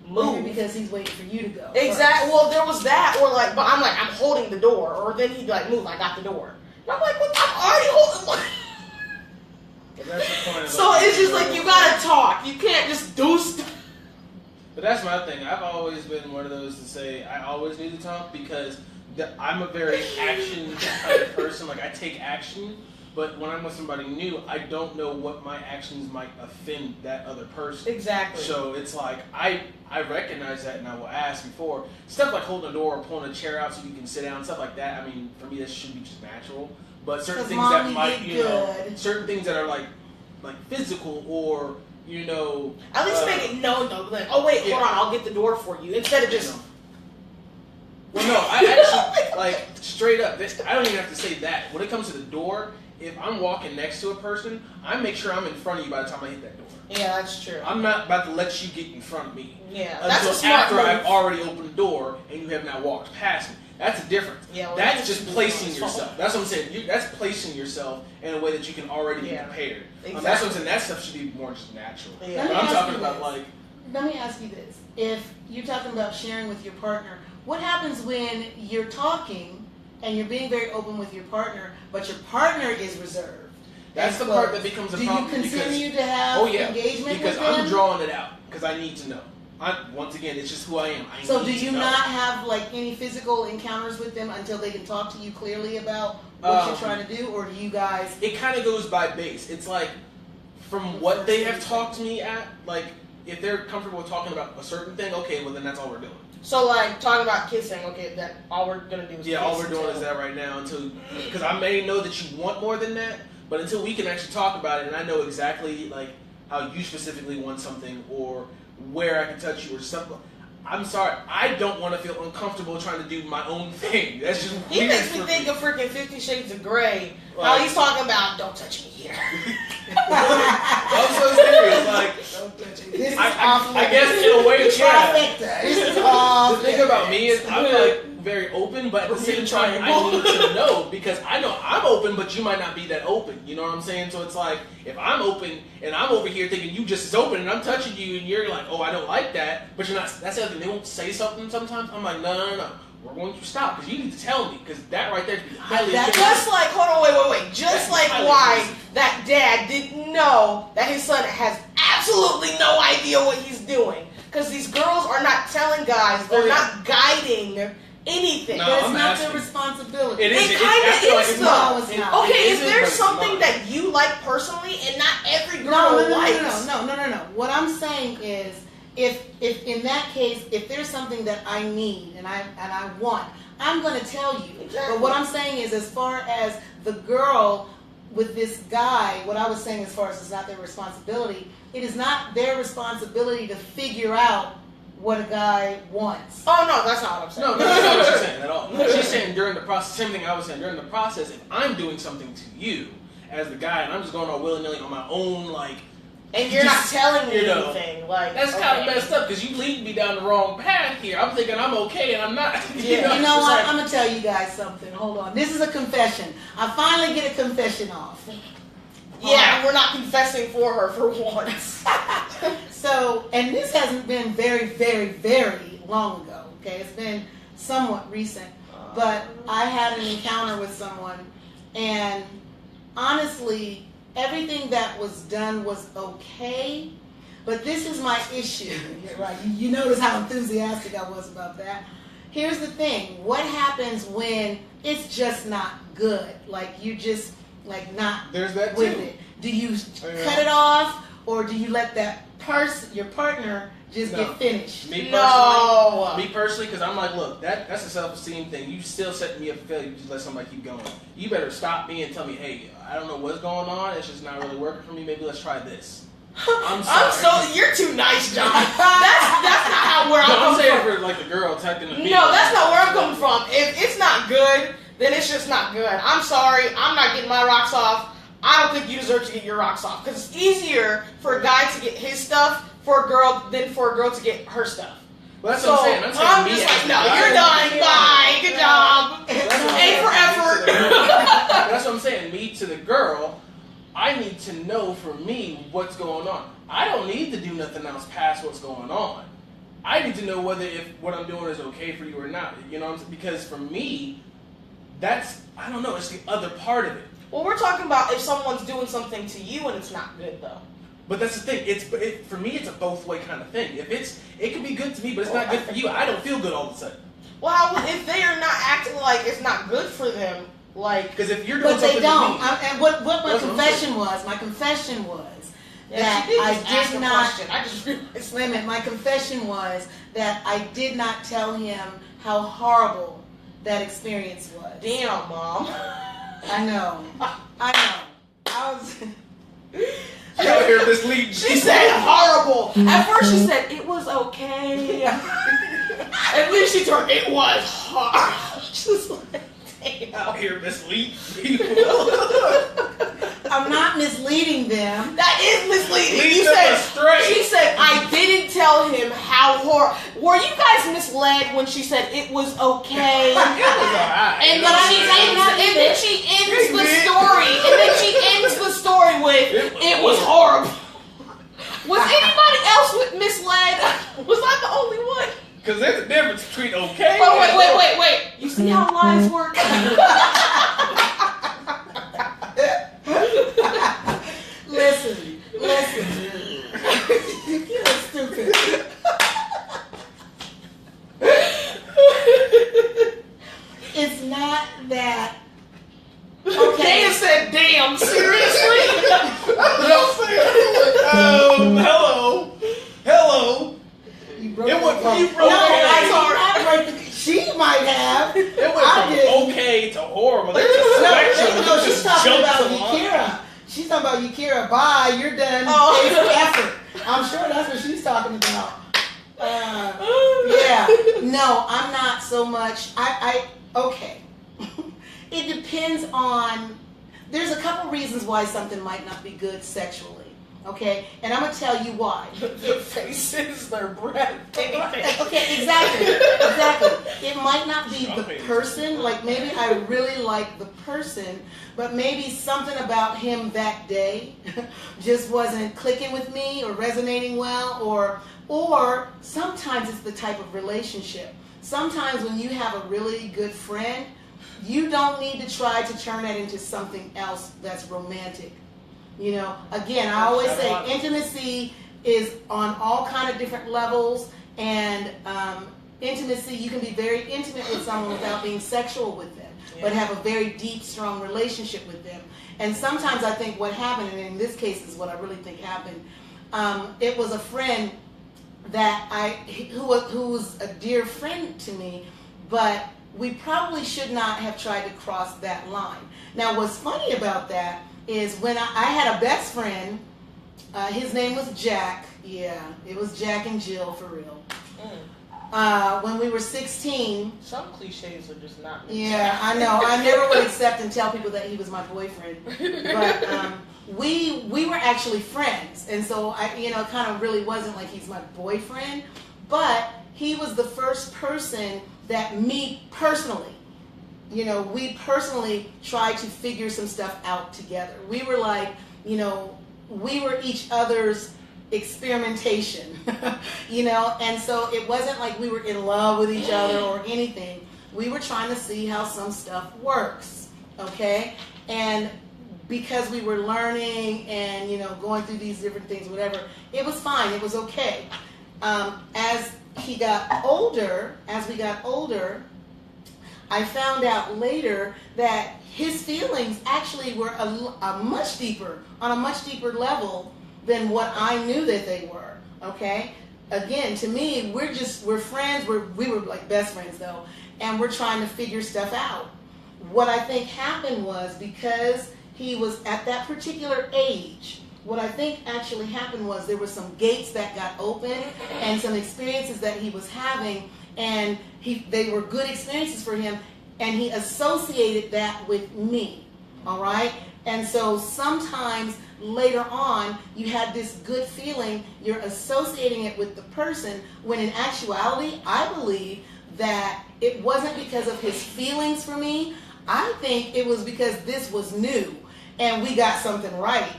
move. Maybe because he's waiting for you to go. Exactly. first. Well, there was that, or like, but I'm like, I'm holding the door, or then he'd be like, move, I got the door. And I'm like, what? I'm already holding. But that's the point. So it's just like you gotta talk. You can't just do stuff. But that's my thing. I've always been one of those to say I always need to talk because I'm a very action kind of person. Like I take action, but when I'm with somebody new, I don't know what my actions might offend that other person. Exactly. So it's like I recognize that and I will ask before stuff like holding a door or pulling a chair out so you can sit down, stuff like that. I mean, for me, that should be just natural. But certain things that might, certain things that are like physical or at least make it known though. Like, oh wait, hold on, I'll get the door for you instead of just. Well, no, I actually like straight up. I don't even have to say that. When it comes to the door, if I'm walking next to a person, I make sure I'm in front of you by the time I hit that door. Yeah, that's true. I'm not about to let you get in front of me. Yeah, until that's a smart after move. I've already opened the door and you have not walked past me. That's a difference. Yeah, well, that's just placing yourself. That's what I'm saying. That's placing yourself in a way that you can already be prepared. Exactly. That's what I'm saying. That stuff should be more just natural. Yeah. But I'm talking about like. Let me ask you this: if you're talking about sharing with your partner, what happens when you're talking and you're being very open with your partner, but your partner is reserved? That's the part that becomes a problem. Do you continue to have engagement because with them? I'm drawing it out because I need to know. Once again, it's just who I am. So do you not have like any physical encounters with them until they can talk to you clearly about what you're trying to do, or do you guys? It kind of goes by base. It's like from what they have talked to me at, like if they're comfortable with talking about a certain thing, okay, well then that's all we're doing. So like talking about kissing, okay, that all we're gonna do is kiss all we're doing is that right now until because I may know that you want more than that, but until we can actually talk about it and I know exactly like how you specifically want something or where I can touch you or something. I'm sorry, I don't want to feel uncomfortable trying to do my own thing. That's just he weird makes me for think me. of freaking 50 Shades of Grey. Like, how he's talking about, don't touch me here. I'm so serious. Like, This is I guess in a way, trifecta. This is all. The thing about me is I'm like very open, but at the same time I need to know because I know I'm open, but you might not be that open. You know what I'm saying? So it's like if I'm open and I'm over here thinking you just as open and I'm touching you and you're like, oh, I don't like that, but you're not. That's the other thing. They won't say something sometimes. I'm like, no. We're going to stop because you need to tell me because that right there could be highly. Just like, hold on, wait. Just like why that dad didn't know that his son has absolutely no idea what he's doing because these girls are not telling guys, they're not guiding anything. No, but it's not their responsibility. It is. It kind of is though. It's not. Okay, if there's something that you like personally and not every girl likes. No. What I'm saying is. If in that case, if there's something that I need and I want, I'm going to tell you. Exactly. But what I'm saying is, as far as the girl with this guy, what I was saying as far as it's not their responsibility, it is not their responsibility to figure out what a guy wants. Oh no, that's not what I'm saying. No, that's not what she's saying at all. She's saying during the process, same thing I was saying during the process. If I'm doing something to you as the guy, and I'm just going all willy nilly on my own, like. And you're not telling me anything. Like that's kind of messed up because you lead me down the wrong path here. I'm thinking I'm okay and I'm not. You know what? I'm gonna tell you guys something. Hold on. This is a confession. I finally get a confession off. Yeah, we're not confessing for her for once. So, and this hasn't been very, very, very long ago. Okay, it's been somewhat recent. But I had an encounter with someone, and honestly. Everything that was done was okay, but this is my issue. Right? You notice how enthusiastic I was about that. Here's the thing. What happens when it's just not good? Like you just not There's that with too. it. Do you cut it off, or do you let that person, your partner, just get finished? Me personally, because I'm like, look, that's a self-esteem thing. You still setting me up for failure. You just let somebody keep going. You better stop me and tell me, hey, I don't know what's going on. It's just not really working for me. Maybe let's try this. I'm sorry. You're too nice, John. That's not where I'm coming I'm saying from. for like the girl attacking the No, that's not where I'm coming from. If it's not good, then it's just not good. I'm sorry. I'm not getting my rocks off. I don't think you deserve to get your rocks off because it's easier for a guy to get his stuff for a girl than for a girl to get her stuff. Well, that's what I'm saying. I'm just like, no, you're done. Bye. Good job. A for effort. That's what I'm saying. Me to the girl, I need to know for me what's going on. I don't need to do nothing else past what's going on. I need to know whether if what I'm doing is okay for you or not. You know what I'm saying? Because for me, I don't know, it's the other part of it. Well, we're talking about if someone's doing something to you and it's not good, though. But that's the thing. For me, it's a both way kind of thing. It can be good to me, but it's not good for you. I don't feel good all of a sudden. Well, if they are not acting like it's not good for them, like because if you're doing but something they don't. to me, And what my confession was? My confession was that I did not. I just realized. Wait a minute. My confession was that I did not tell him how horrible that experience was. Damn, Mom. I know. I was. you out here misleading. She said horrible. At first she said it was okay. And then she turned, it was hard. Just like, damn. Out here misleading people. I'm not misleading them. That is misleading. Lead You them said, astray. she said, I didn't tell him how horrible. Were you guys misled when she said it was okay? It was alright. And then she ends the story. And then she ends the story with, it was horrible. Was anybody else misled? Was I the only one? Because there's a difference between okay. Oh, wait. You see how lies work? Listen. You're stupid. It's not that. Okay. Dan said, damn, seriously? Hello. You broke It went the from phone. you broke No, it. I did not break the. She might have. It went I from didn't. okay to horrible. There's a spectrum. No, It she's just talking jumps about along. Yakira. She's talking about Yakira. Bye, you're done. Oh. Thanks for effort. I'm sure that's what she's talking about. Yeah. No, I'm not so much. Okay. It depends on. There's a couple reasons why something might not be good sexually. Okay, and I'm gonna tell you why. Their faces, their breath, anything. Okay, exactly. It might not be the person, like maybe I really like the person, but maybe something about him that day just wasn't clicking with me or resonating well, or sometimes it's the type of relationship. Sometimes when you have a really good friend, you don't need to try to turn that into something else that's romantic. You know, again, I always say intimacy is on all kind of different levels, and intimacy, you can be very intimate with someone without being sexual with them, but have a very deep, strong relationship with them. And sometimes I think what happened, and in this case is what I really think happened, it was a friend that who was a dear friend to me, but we probably should not have tried to cross that line. Now, what's funny about that is when I had a best friend, his name was Jack. Yeah, it was Jack and Jill for real. When we were 16. Some cliches are just not. Yeah, I know. I never would accept and tell people that he was my boyfriend. But we were actually friends, and so it kind of really wasn't like he's my boyfriend, but he was the first person that me personally. We personally tried to figure some stuff out together. We were like, we were each other's experimentation, and so it wasn't like we were in love with each other or anything. We were trying to see how some stuff works, okay? And because we were learning and, going through these different things, whatever, it was fine. It was okay. As we got older, I found out later that his feelings actually were on a much deeper level than what I knew that they were, okay? Again, to me, we're friends, we were like best friends though, and we're trying to figure stuff out. What I think happened was because he was at that particular age, what I think actually happened was there were some gates that got open and some experiences that he was having, and they were good experiences for him, and he associated that with me, all right? And so sometimes later on, you had this good feeling, you're associating it with the person, when in actuality, I believe that it wasn't because of his feelings for me. I think it was because this was new, and we got something right.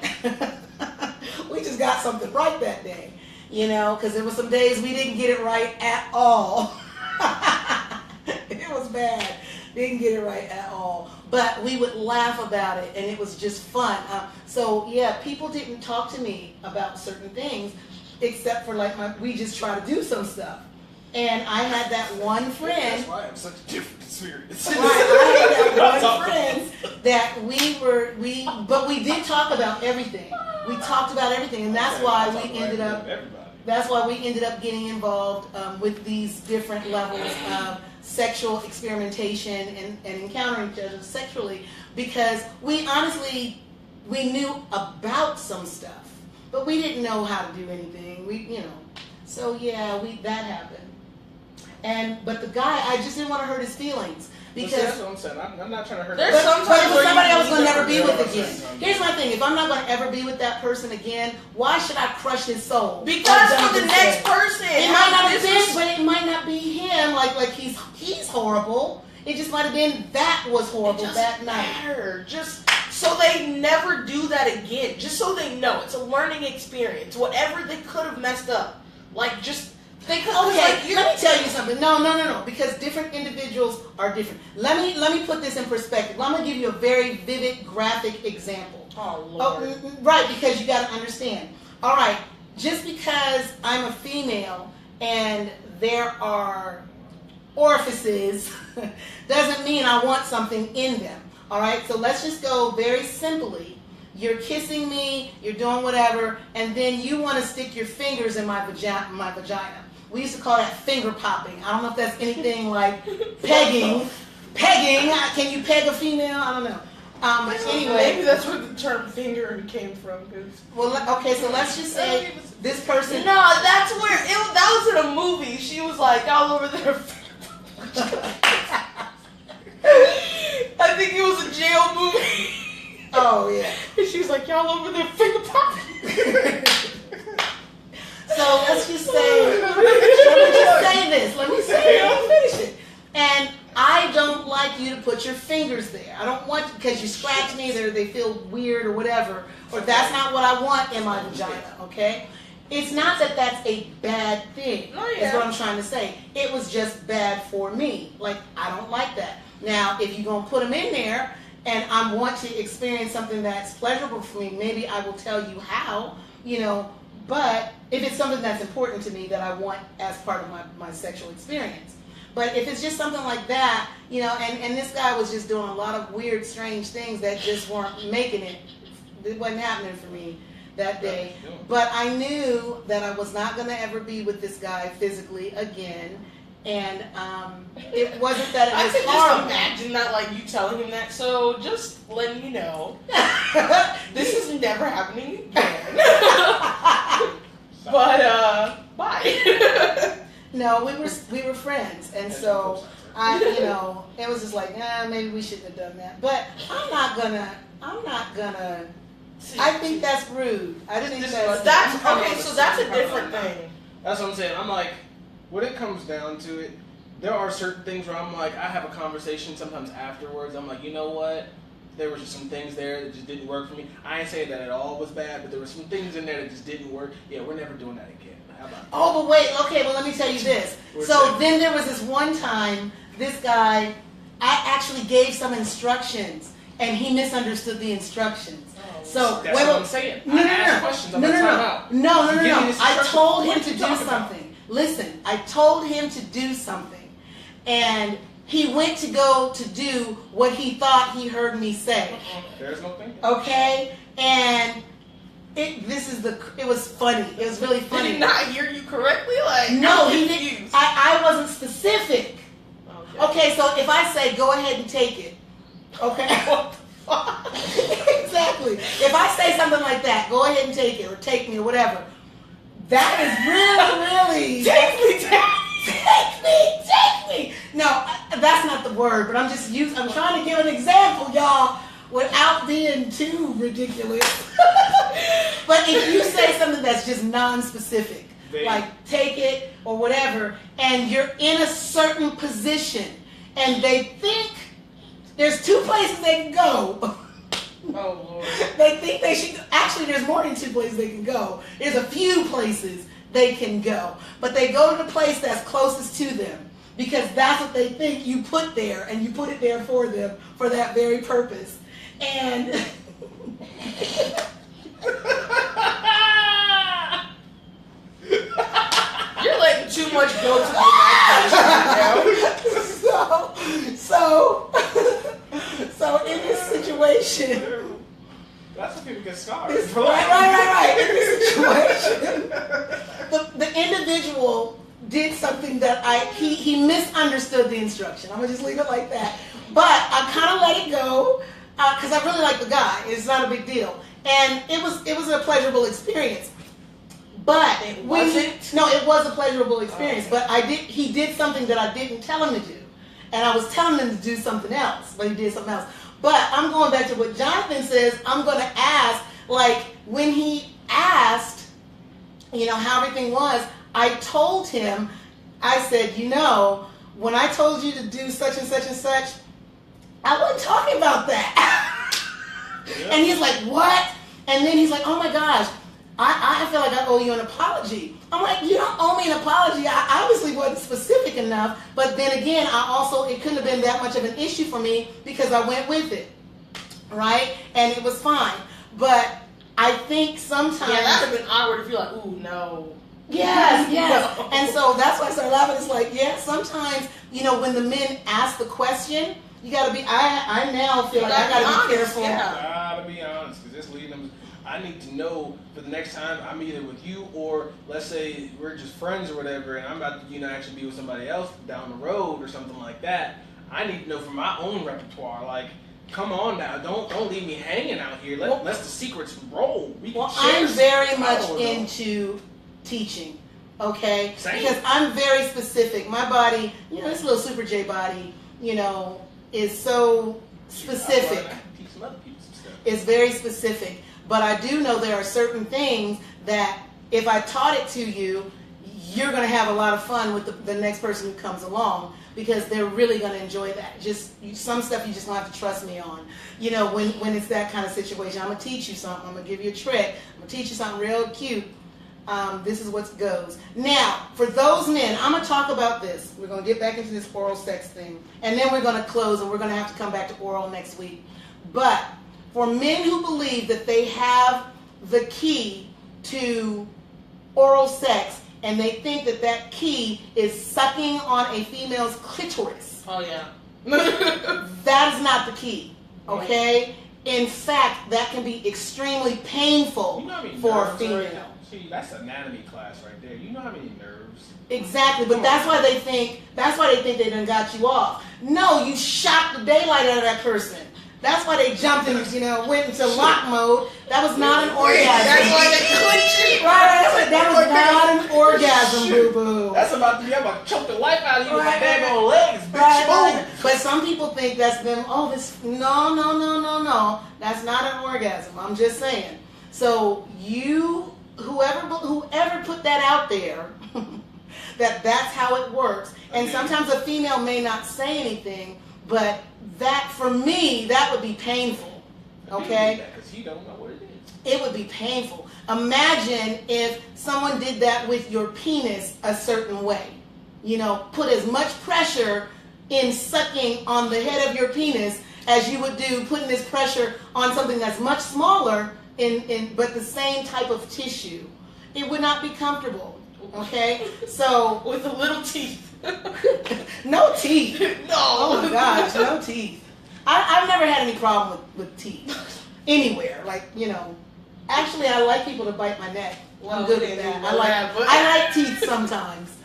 We just got something right that day, because there were some days we didn't get it right at all. It was bad. Didn't get it right at all. but we would laugh about it, and it was just fun. So yeah, people didn't talk to me about certain things, except for like we just try to do some stuff. And I had that one friend. That's why I'm such a different experience. Right, I had that one friend that but we did talk about everything. We talked about everything, and that's why we ended up. That's why we ended up getting involved with these different levels of sexual experimentation and encountering each other sexually, because we honestly knew about some stuff, but we didn't know how to do anything. So yeah, that happened. But the guy, I just didn't want to hurt his feelings. Because that's what I'm saying. I'm not trying to hurt. But if somebody I was going to never be with again. Here's my thing: if I'm not going to ever be with that person again, why should I crush his soul? Because for the next person, it might not have been, but it might not be him. Like he's horrible. It just might have been that was horrible that night. Just so they never do that again. Just so they know it's a learning experience. Whatever they could have messed up, let me tell you something. No. Because different individuals are different. Let me put this in perspective. I'm gonna give you a very vivid, graphic example. Oh Lord. Right, because you got to understand. All right, just because I'm a female and there are orifices doesn't mean I want something in them. All right, so let's just go very simply. You're kissing me, you're doing whatever, and then you want to stick your fingers in my vagina. We used to call that finger popping. I don't know if that's anything like pegging. Pegging. Can you peg a female? I don't know. Anyway, maybe that's where the term finger came from. Well, okay, so let's just say this person. No, that's where that was in a movie. She was like all over there. I think it was a jail movie. Oh yeah. And she was like, y'all over there finger popping. So let's just say, let me say I'll finish it. And I don't like you to put your fingers there. I don't want, because you scratch me, they feel weird or whatever, or that's not what I want in my vagina, okay? It's not that that's a bad thing, is what I'm trying to say. It was just bad for me. Like, I don't like that. Now, if you're going to put them in there, and I want to experience something that's pleasurable for me, maybe I will tell you how, but if it's something that's important to me that I want as part of my sexual experience. But if it's just something like that, and this guy was just doing a lot of weird, strange things that just weren't making it. It wasn't happening for me that day. But I knew that I was not going to ever be with this guy physically again. And it wasn't that it was I could horrible. just imagine that, like, you telling him that. So just letting you know, this is never happening again. But bye. No, we were friends, and so it was just like, maybe we shouldn't have done that. But I'm not gonna. I think that's rude. I think that's okay. So that's a different thing. That's what I'm saying. I'm like, when it comes down to it, there are certain things where I'm like, I have a conversation sometimes afterwards. I'm like, you know what? There were just some things there that just didn't work for me. I ain't saying that it all was bad, but there were some things in there that just didn't work. Yeah, we're never doing that again. How about that? Oh, but wait. Okay, well, let me tell you this. Then there was this one time, this guy, I actually gave some instructions, and he misunderstood the instructions. So that's what I'm saying. No. I told him to do something. Listen, I told him to do something, and he went to go to do what he thought he heard me say. There's no thing. Okay, and it was funny. It was really funny. Did he not hear you correctly? No, he didn't. I wasn't specific. Okay, so if I say go ahead and take it, okay. Exactly. If I say something like that, go ahead and take it, or take me, or whatever. That is really take me. No, that's not the word, but I'm trying to give an example, y'all, without being too ridiculous. But if you say something that's just non-specific, like take it or whatever, and you're in a certain position, and they think there's two places they can go. Oh, Lord. They think they should. Actually, there's more than two places they can go. There's a few places they can go. But they go to the place that's closest to them. because that's what they think you put there, and you put it there for them for that very purpose. And You're letting too much go to the imagination. so in this situation, that's what people get scarred. right. In this situation, the individual did something that he misunderstood the instruction. I'm gonna just leave it like that. But I kind of let it go because I really like the guy. It's not a big deal, and it was a pleasurable experience. But It wasn't? it was a pleasurable experience. But he did something that I didn't tell him to do, and I was telling him to do something else, but he did something else. But I'm going back to what Jonathan says. I'm going to ask, like when he asked, how everything was. I told him, I said, when I told you to do such and such and such, I wasn't talking about that. Yeah. And he's like, what? And then he's like, oh my gosh, I feel like I owe you an apology. I'm like, you don't owe me an apology. I obviously wasn't specific enough, but then again, it couldn't have been that much of an issue for me because I went with it, right? And it was fine. But I think sometimes... Yeah, that would have been awkward if you're like, ooh, no. Yes. No. And so that's why I started laughing. It's like, sometimes, when the men ask the question, you got to be, I now feel like I got to be careful. Yeah. Gotta be honest, because it's leading them. I need to know for the next time I'm either with you or let's say we're just friends or whatever, and I'm about to actually be with somebody else down the road or something like that. I need to know from my own repertoire. Like, come on now, don't leave me hanging out here. Let the secrets roll. I'm very much into teaching. Okay, Same. Because I'm very specific. My body, this little Super J body, is so specific. Teach some other people some stuff. It's very specific. But I do know there are certain things that if I taught it to you, you're going to have a lot of fun with the next person who comes along because they're really going to enjoy that. Some stuff you just don't have to trust me on. When it's that kind of situation, I'm going to teach you something. I'm going to give you a trick. I'm going to teach you something real cute. This is what goes. Now, for those men, I'm going to talk about this. We're going to get back into this oral sex thing. And then we're going to close and we're going to have to come back to oral next week. But for men who believe that they have the key to oral sex and they think that key is sucking on a female's clitoris. Oh, yeah. That is not the key, okay? In fact, that can be extremely painful for a female. See, that's anatomy class right there. You know how many nerves? Exactly, but that's why they think they done got you off. No, you shocked the daylight out of that person. That's why they jumped and went into lock mode. That was not an orgasm. That's why they clenched it. Right, that was not an orgasm, boo boo. That's about to be. I'm about to choke the life out of you with my Right. daggone legs, bitch. Right. Move. But some people think that's them. Oh, this no. That's not an orgasm. I'm just saying. So whoever put that out there, that's how it works. And sometimes a female may not say anything, but that for me that would be painful. Okay. Because he don't know what it is. It would be painful. Imagine if someone did that with your penis a certain way. Put as much pressure in sucking on the head of your penis as you would do putting this pressure on something that's much smaller but the same type of tissue. It would not be comfortable. Okay? So With the little teeth. no teeth. No. Oh my gosh, no teeth. I've never had any problem with teeth. Anywhere. Actually I like people to bite my neck. I'm good at that. I like teeth sometimes.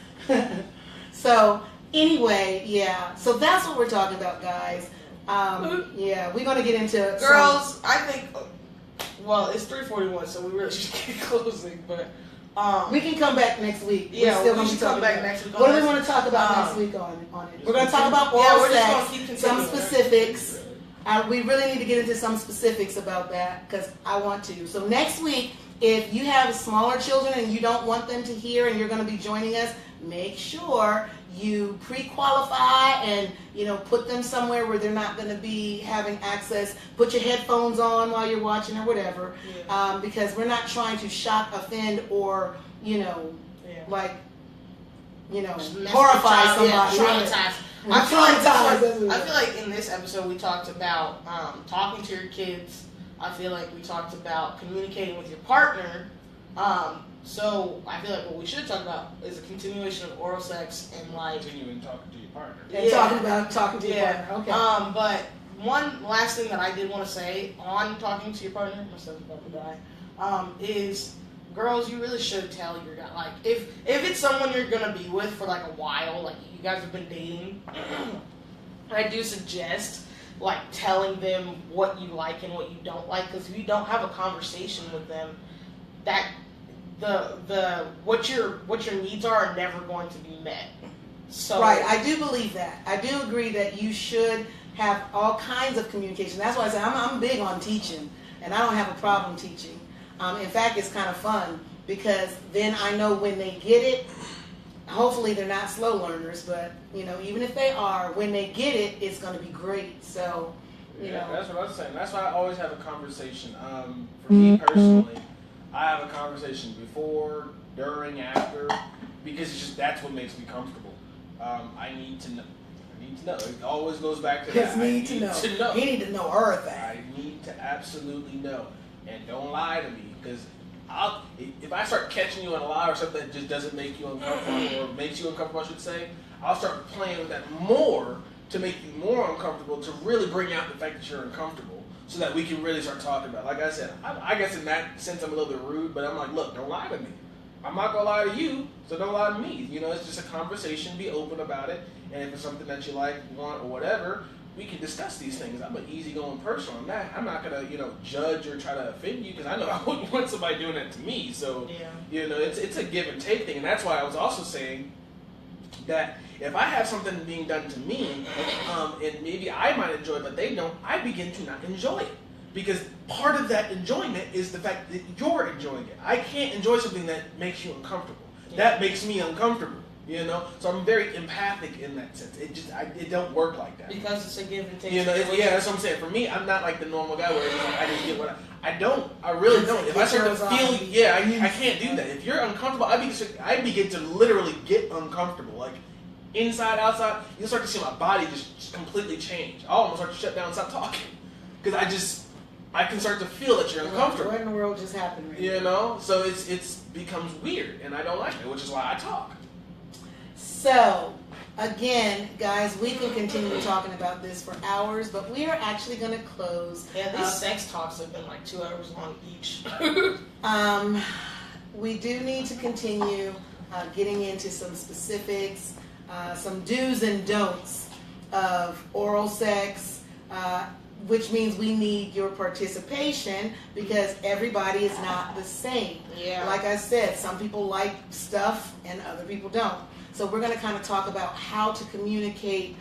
So anyway, yeah. So that's what we're talking about, guys. Yeah, we're gonna get into Girls, I think. Well, it's 3:41, so we really should get closing. But we can come back next week. Yeah, We're still we gonna should be talking come back about- next week. What do we want to talk about next week on it? We're gonna talk about Yeah, oral we're just gonna sex, keep some continuing. specifics. We really need to get into some specifics about that because I want to. So next week, if you have smaller children and you don't want them to hear and you're going to be joining us, make sure you pre-qualify and put them somewhere where they're not going to be having access. Put your headphones on while you're watching or whatever, because we're not trying to shock, offend, or like horrify somebody. Traumatize. I feel like in this episode we talked about talking to your kids. I feel like we talked about communicating with your partner. So I feel like what we should talk about is a continuation of oral sex and like continuing talking to your partner. And talking about talking to your partner. Okay. But one last thing that I did want to say on talking to your partner, my son's about to die, is girls, you really should tell your guy, like, if it's someone you're gonna be with for like a while, like you guys have been dating, I do suggest like telling them what you like and what you don't like, because if you don't have a conversation with them, that the what your needs are never going to be met. So right, I do believe that. I do agree that you should have all kinds of communication. That's why I say I'm big on teaching, and I don't have a problem teaching. In fact, it's kind of fun because then I know when they get it. Hopefully, they're not slow learners, but even if they are, when they get it, it's going to be great. So, that's what I was saying. That's why I always have a conversation. For me personally, I have a conversation before, during, after, because it's just that's what makes me comfortable. I need to know. It always goes back to that. Need to know. You need to know everything. I need to absolutely know, and don't lie to me, because if I start catching you in a lie or something that just doesn't make you uncomfortable, or makes you uncomfortable, I should say, I'll start playing with that more to make you more uncomfortable, to really bring out the fact that you're uncomfortable, so that we can really start talking about it. Like I said, I guess in that sense I'm a little bit rude, but I'm like, look, don't lie to me. I'm not going to lie to you, so don't lie to me. It's just a conversation, be open about it, and if it's something that you like, want, or whatever, we can discuss these things. I'm an easygoing person on that. I'm not gonna, judge or try to offend you, because I know I wouldn't want somebody doing that to me. So, it's a give and take thing, and that's why I was also saying that if I have something being done to me, and maybe I might enjoy it, but they don't, I begin to not enjoy it, because part of that enjoyment is the fact that you're enjoying it. I can't enjoy something that makes you uncomfortable. That makes me uncomfortable. So I'm very empathic in that sense. It don't work like that. Because it's a give and take. That's what I'm saying. For me, I'm not like the normal guy where I just get what I really don't. If I start to feel, I can't do that. If you're uncomfortable, I begin to literally get uncomfortable. Like inside, outside, you'll start to see my body just completely change. I'll almost start to shut down and stop talking. Because I can start to feel that you're uncomfortable. What in the world just happened right now? So it becomes weird, and I don't like it, which is why I talk. So, again, guys, we can continue talking about this for hours, but we are actually going to close. Yeah, these sex talks have been like 2 hours long each. We do need to continue getting into some specifics, some do's and don'ts of oral sex, which means we need your participation, because everybody is not the same. Yeah. Like I said, some people like stuff and other people don't. So we're going to kind of talk about how to communicate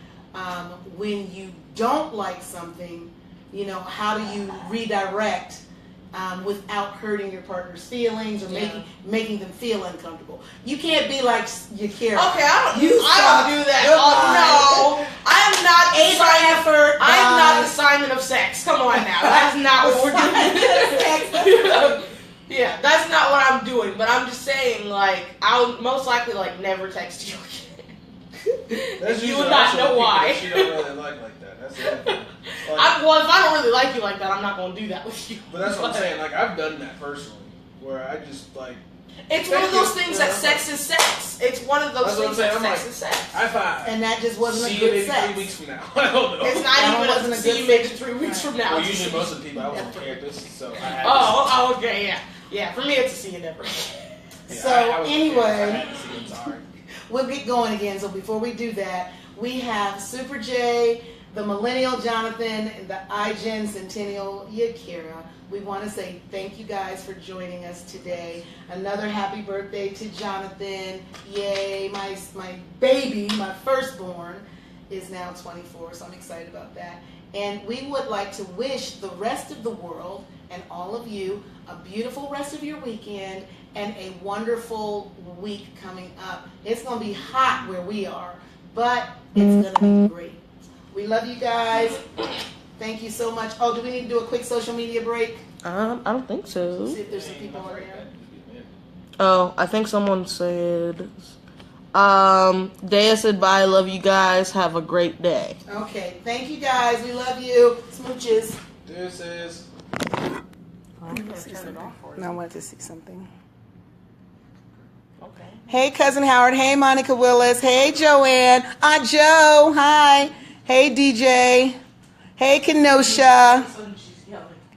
when you don't like something, how do you redirect without hurting your partner's feelings or making them feel uncomfortable. You can't be like Yakira. Okay, I don't do that. No, I am not I am not the Simon of sex. Come on now, that's not what we're doing. Yeah, that's not what I'm doing, but I'm just saying, like, I'll most likely, like, never text you again. You would not know why. She don't really like that. That's it. If I don't really like you like that, I'm not going to do that with you. But that's what I'm saying. Like, I've done that personally, where I just, like... It's one of those things that sex is sex. It's one of those things that sex is sex. High five. And that just wasn't a good sex. See you maybe 3 weeks from now. I don't know. It's not even see you maybe 3 weeks from now. Well, usually most of the people I wasn't campus, so I had Oh, okay, yeah. Yeah, for me it's a see you never. So anyway, we'll get going again. So before we do that, we have Super J, the Millennial Jonathan, and the iGen Centennial Yakira. We want to say thank you guys for joining us today. Another happy birthday to Jonathan. Yay, my baby, my firstborn, is now 24, so I'm excited about that. And we would like to wish the rest of the world and all of you a beautiful rest of your weekend and a wonderful week coming up. It's going to be hot where we are, but it's going to be great. We love you guys. Thank you so much. Oh, do we need to do a quick social media break? I don't think so. See if there's some people on there. Oh, I think someone said Dea said bye. Love you guys. Have a great day. Okay, thank you guys. We love you. Smooches. This is. No, I wanted to see something. Okay. Hey, Cousin Howard. Hey, Monica Willis. Hey, Joanne. Aunt Joe. Hi. Hey, DJ. Hey, Kenosha.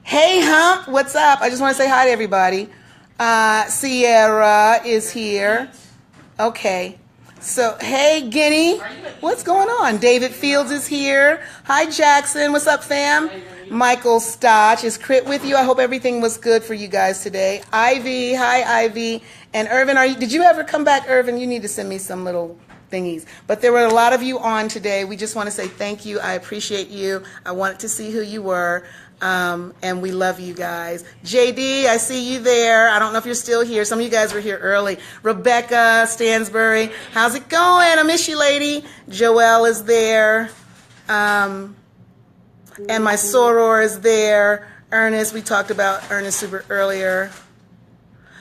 Hey, Hump. What's up? I just want to say hi to everybody. Sierra is here. Okay. So, hey, Guinea. What's going on? David Fields is here. Hi, Jackson. What's up, fam? Michael Stotch. Is Crit with you? I hope everything was good for you guys today. Ivy. Hi, Ivy. And Irvin, did you ever come back, Irvin? You need to send me some little thingies. But there were a lot of you on today. We just want to say thank you. I appreciate you. I wanted to see who you were. And we love you guys. JD, I see you there. I don't know if you're still here. Some of you guys were here early. Rebecca Stansbury, how's it going? I miss you, lady. Joelle is there. And my soror is there. Ernest, we talked about Ernest super earlier.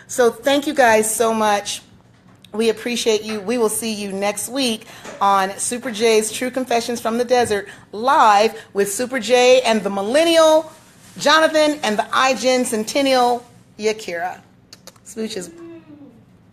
So thank you guys so much. We appreciate you. We will see you next week on Super J's True Confessions from the Desert, live with Super J and the Millennial Jonathan and the iGen Centennial Yakira. Smooches.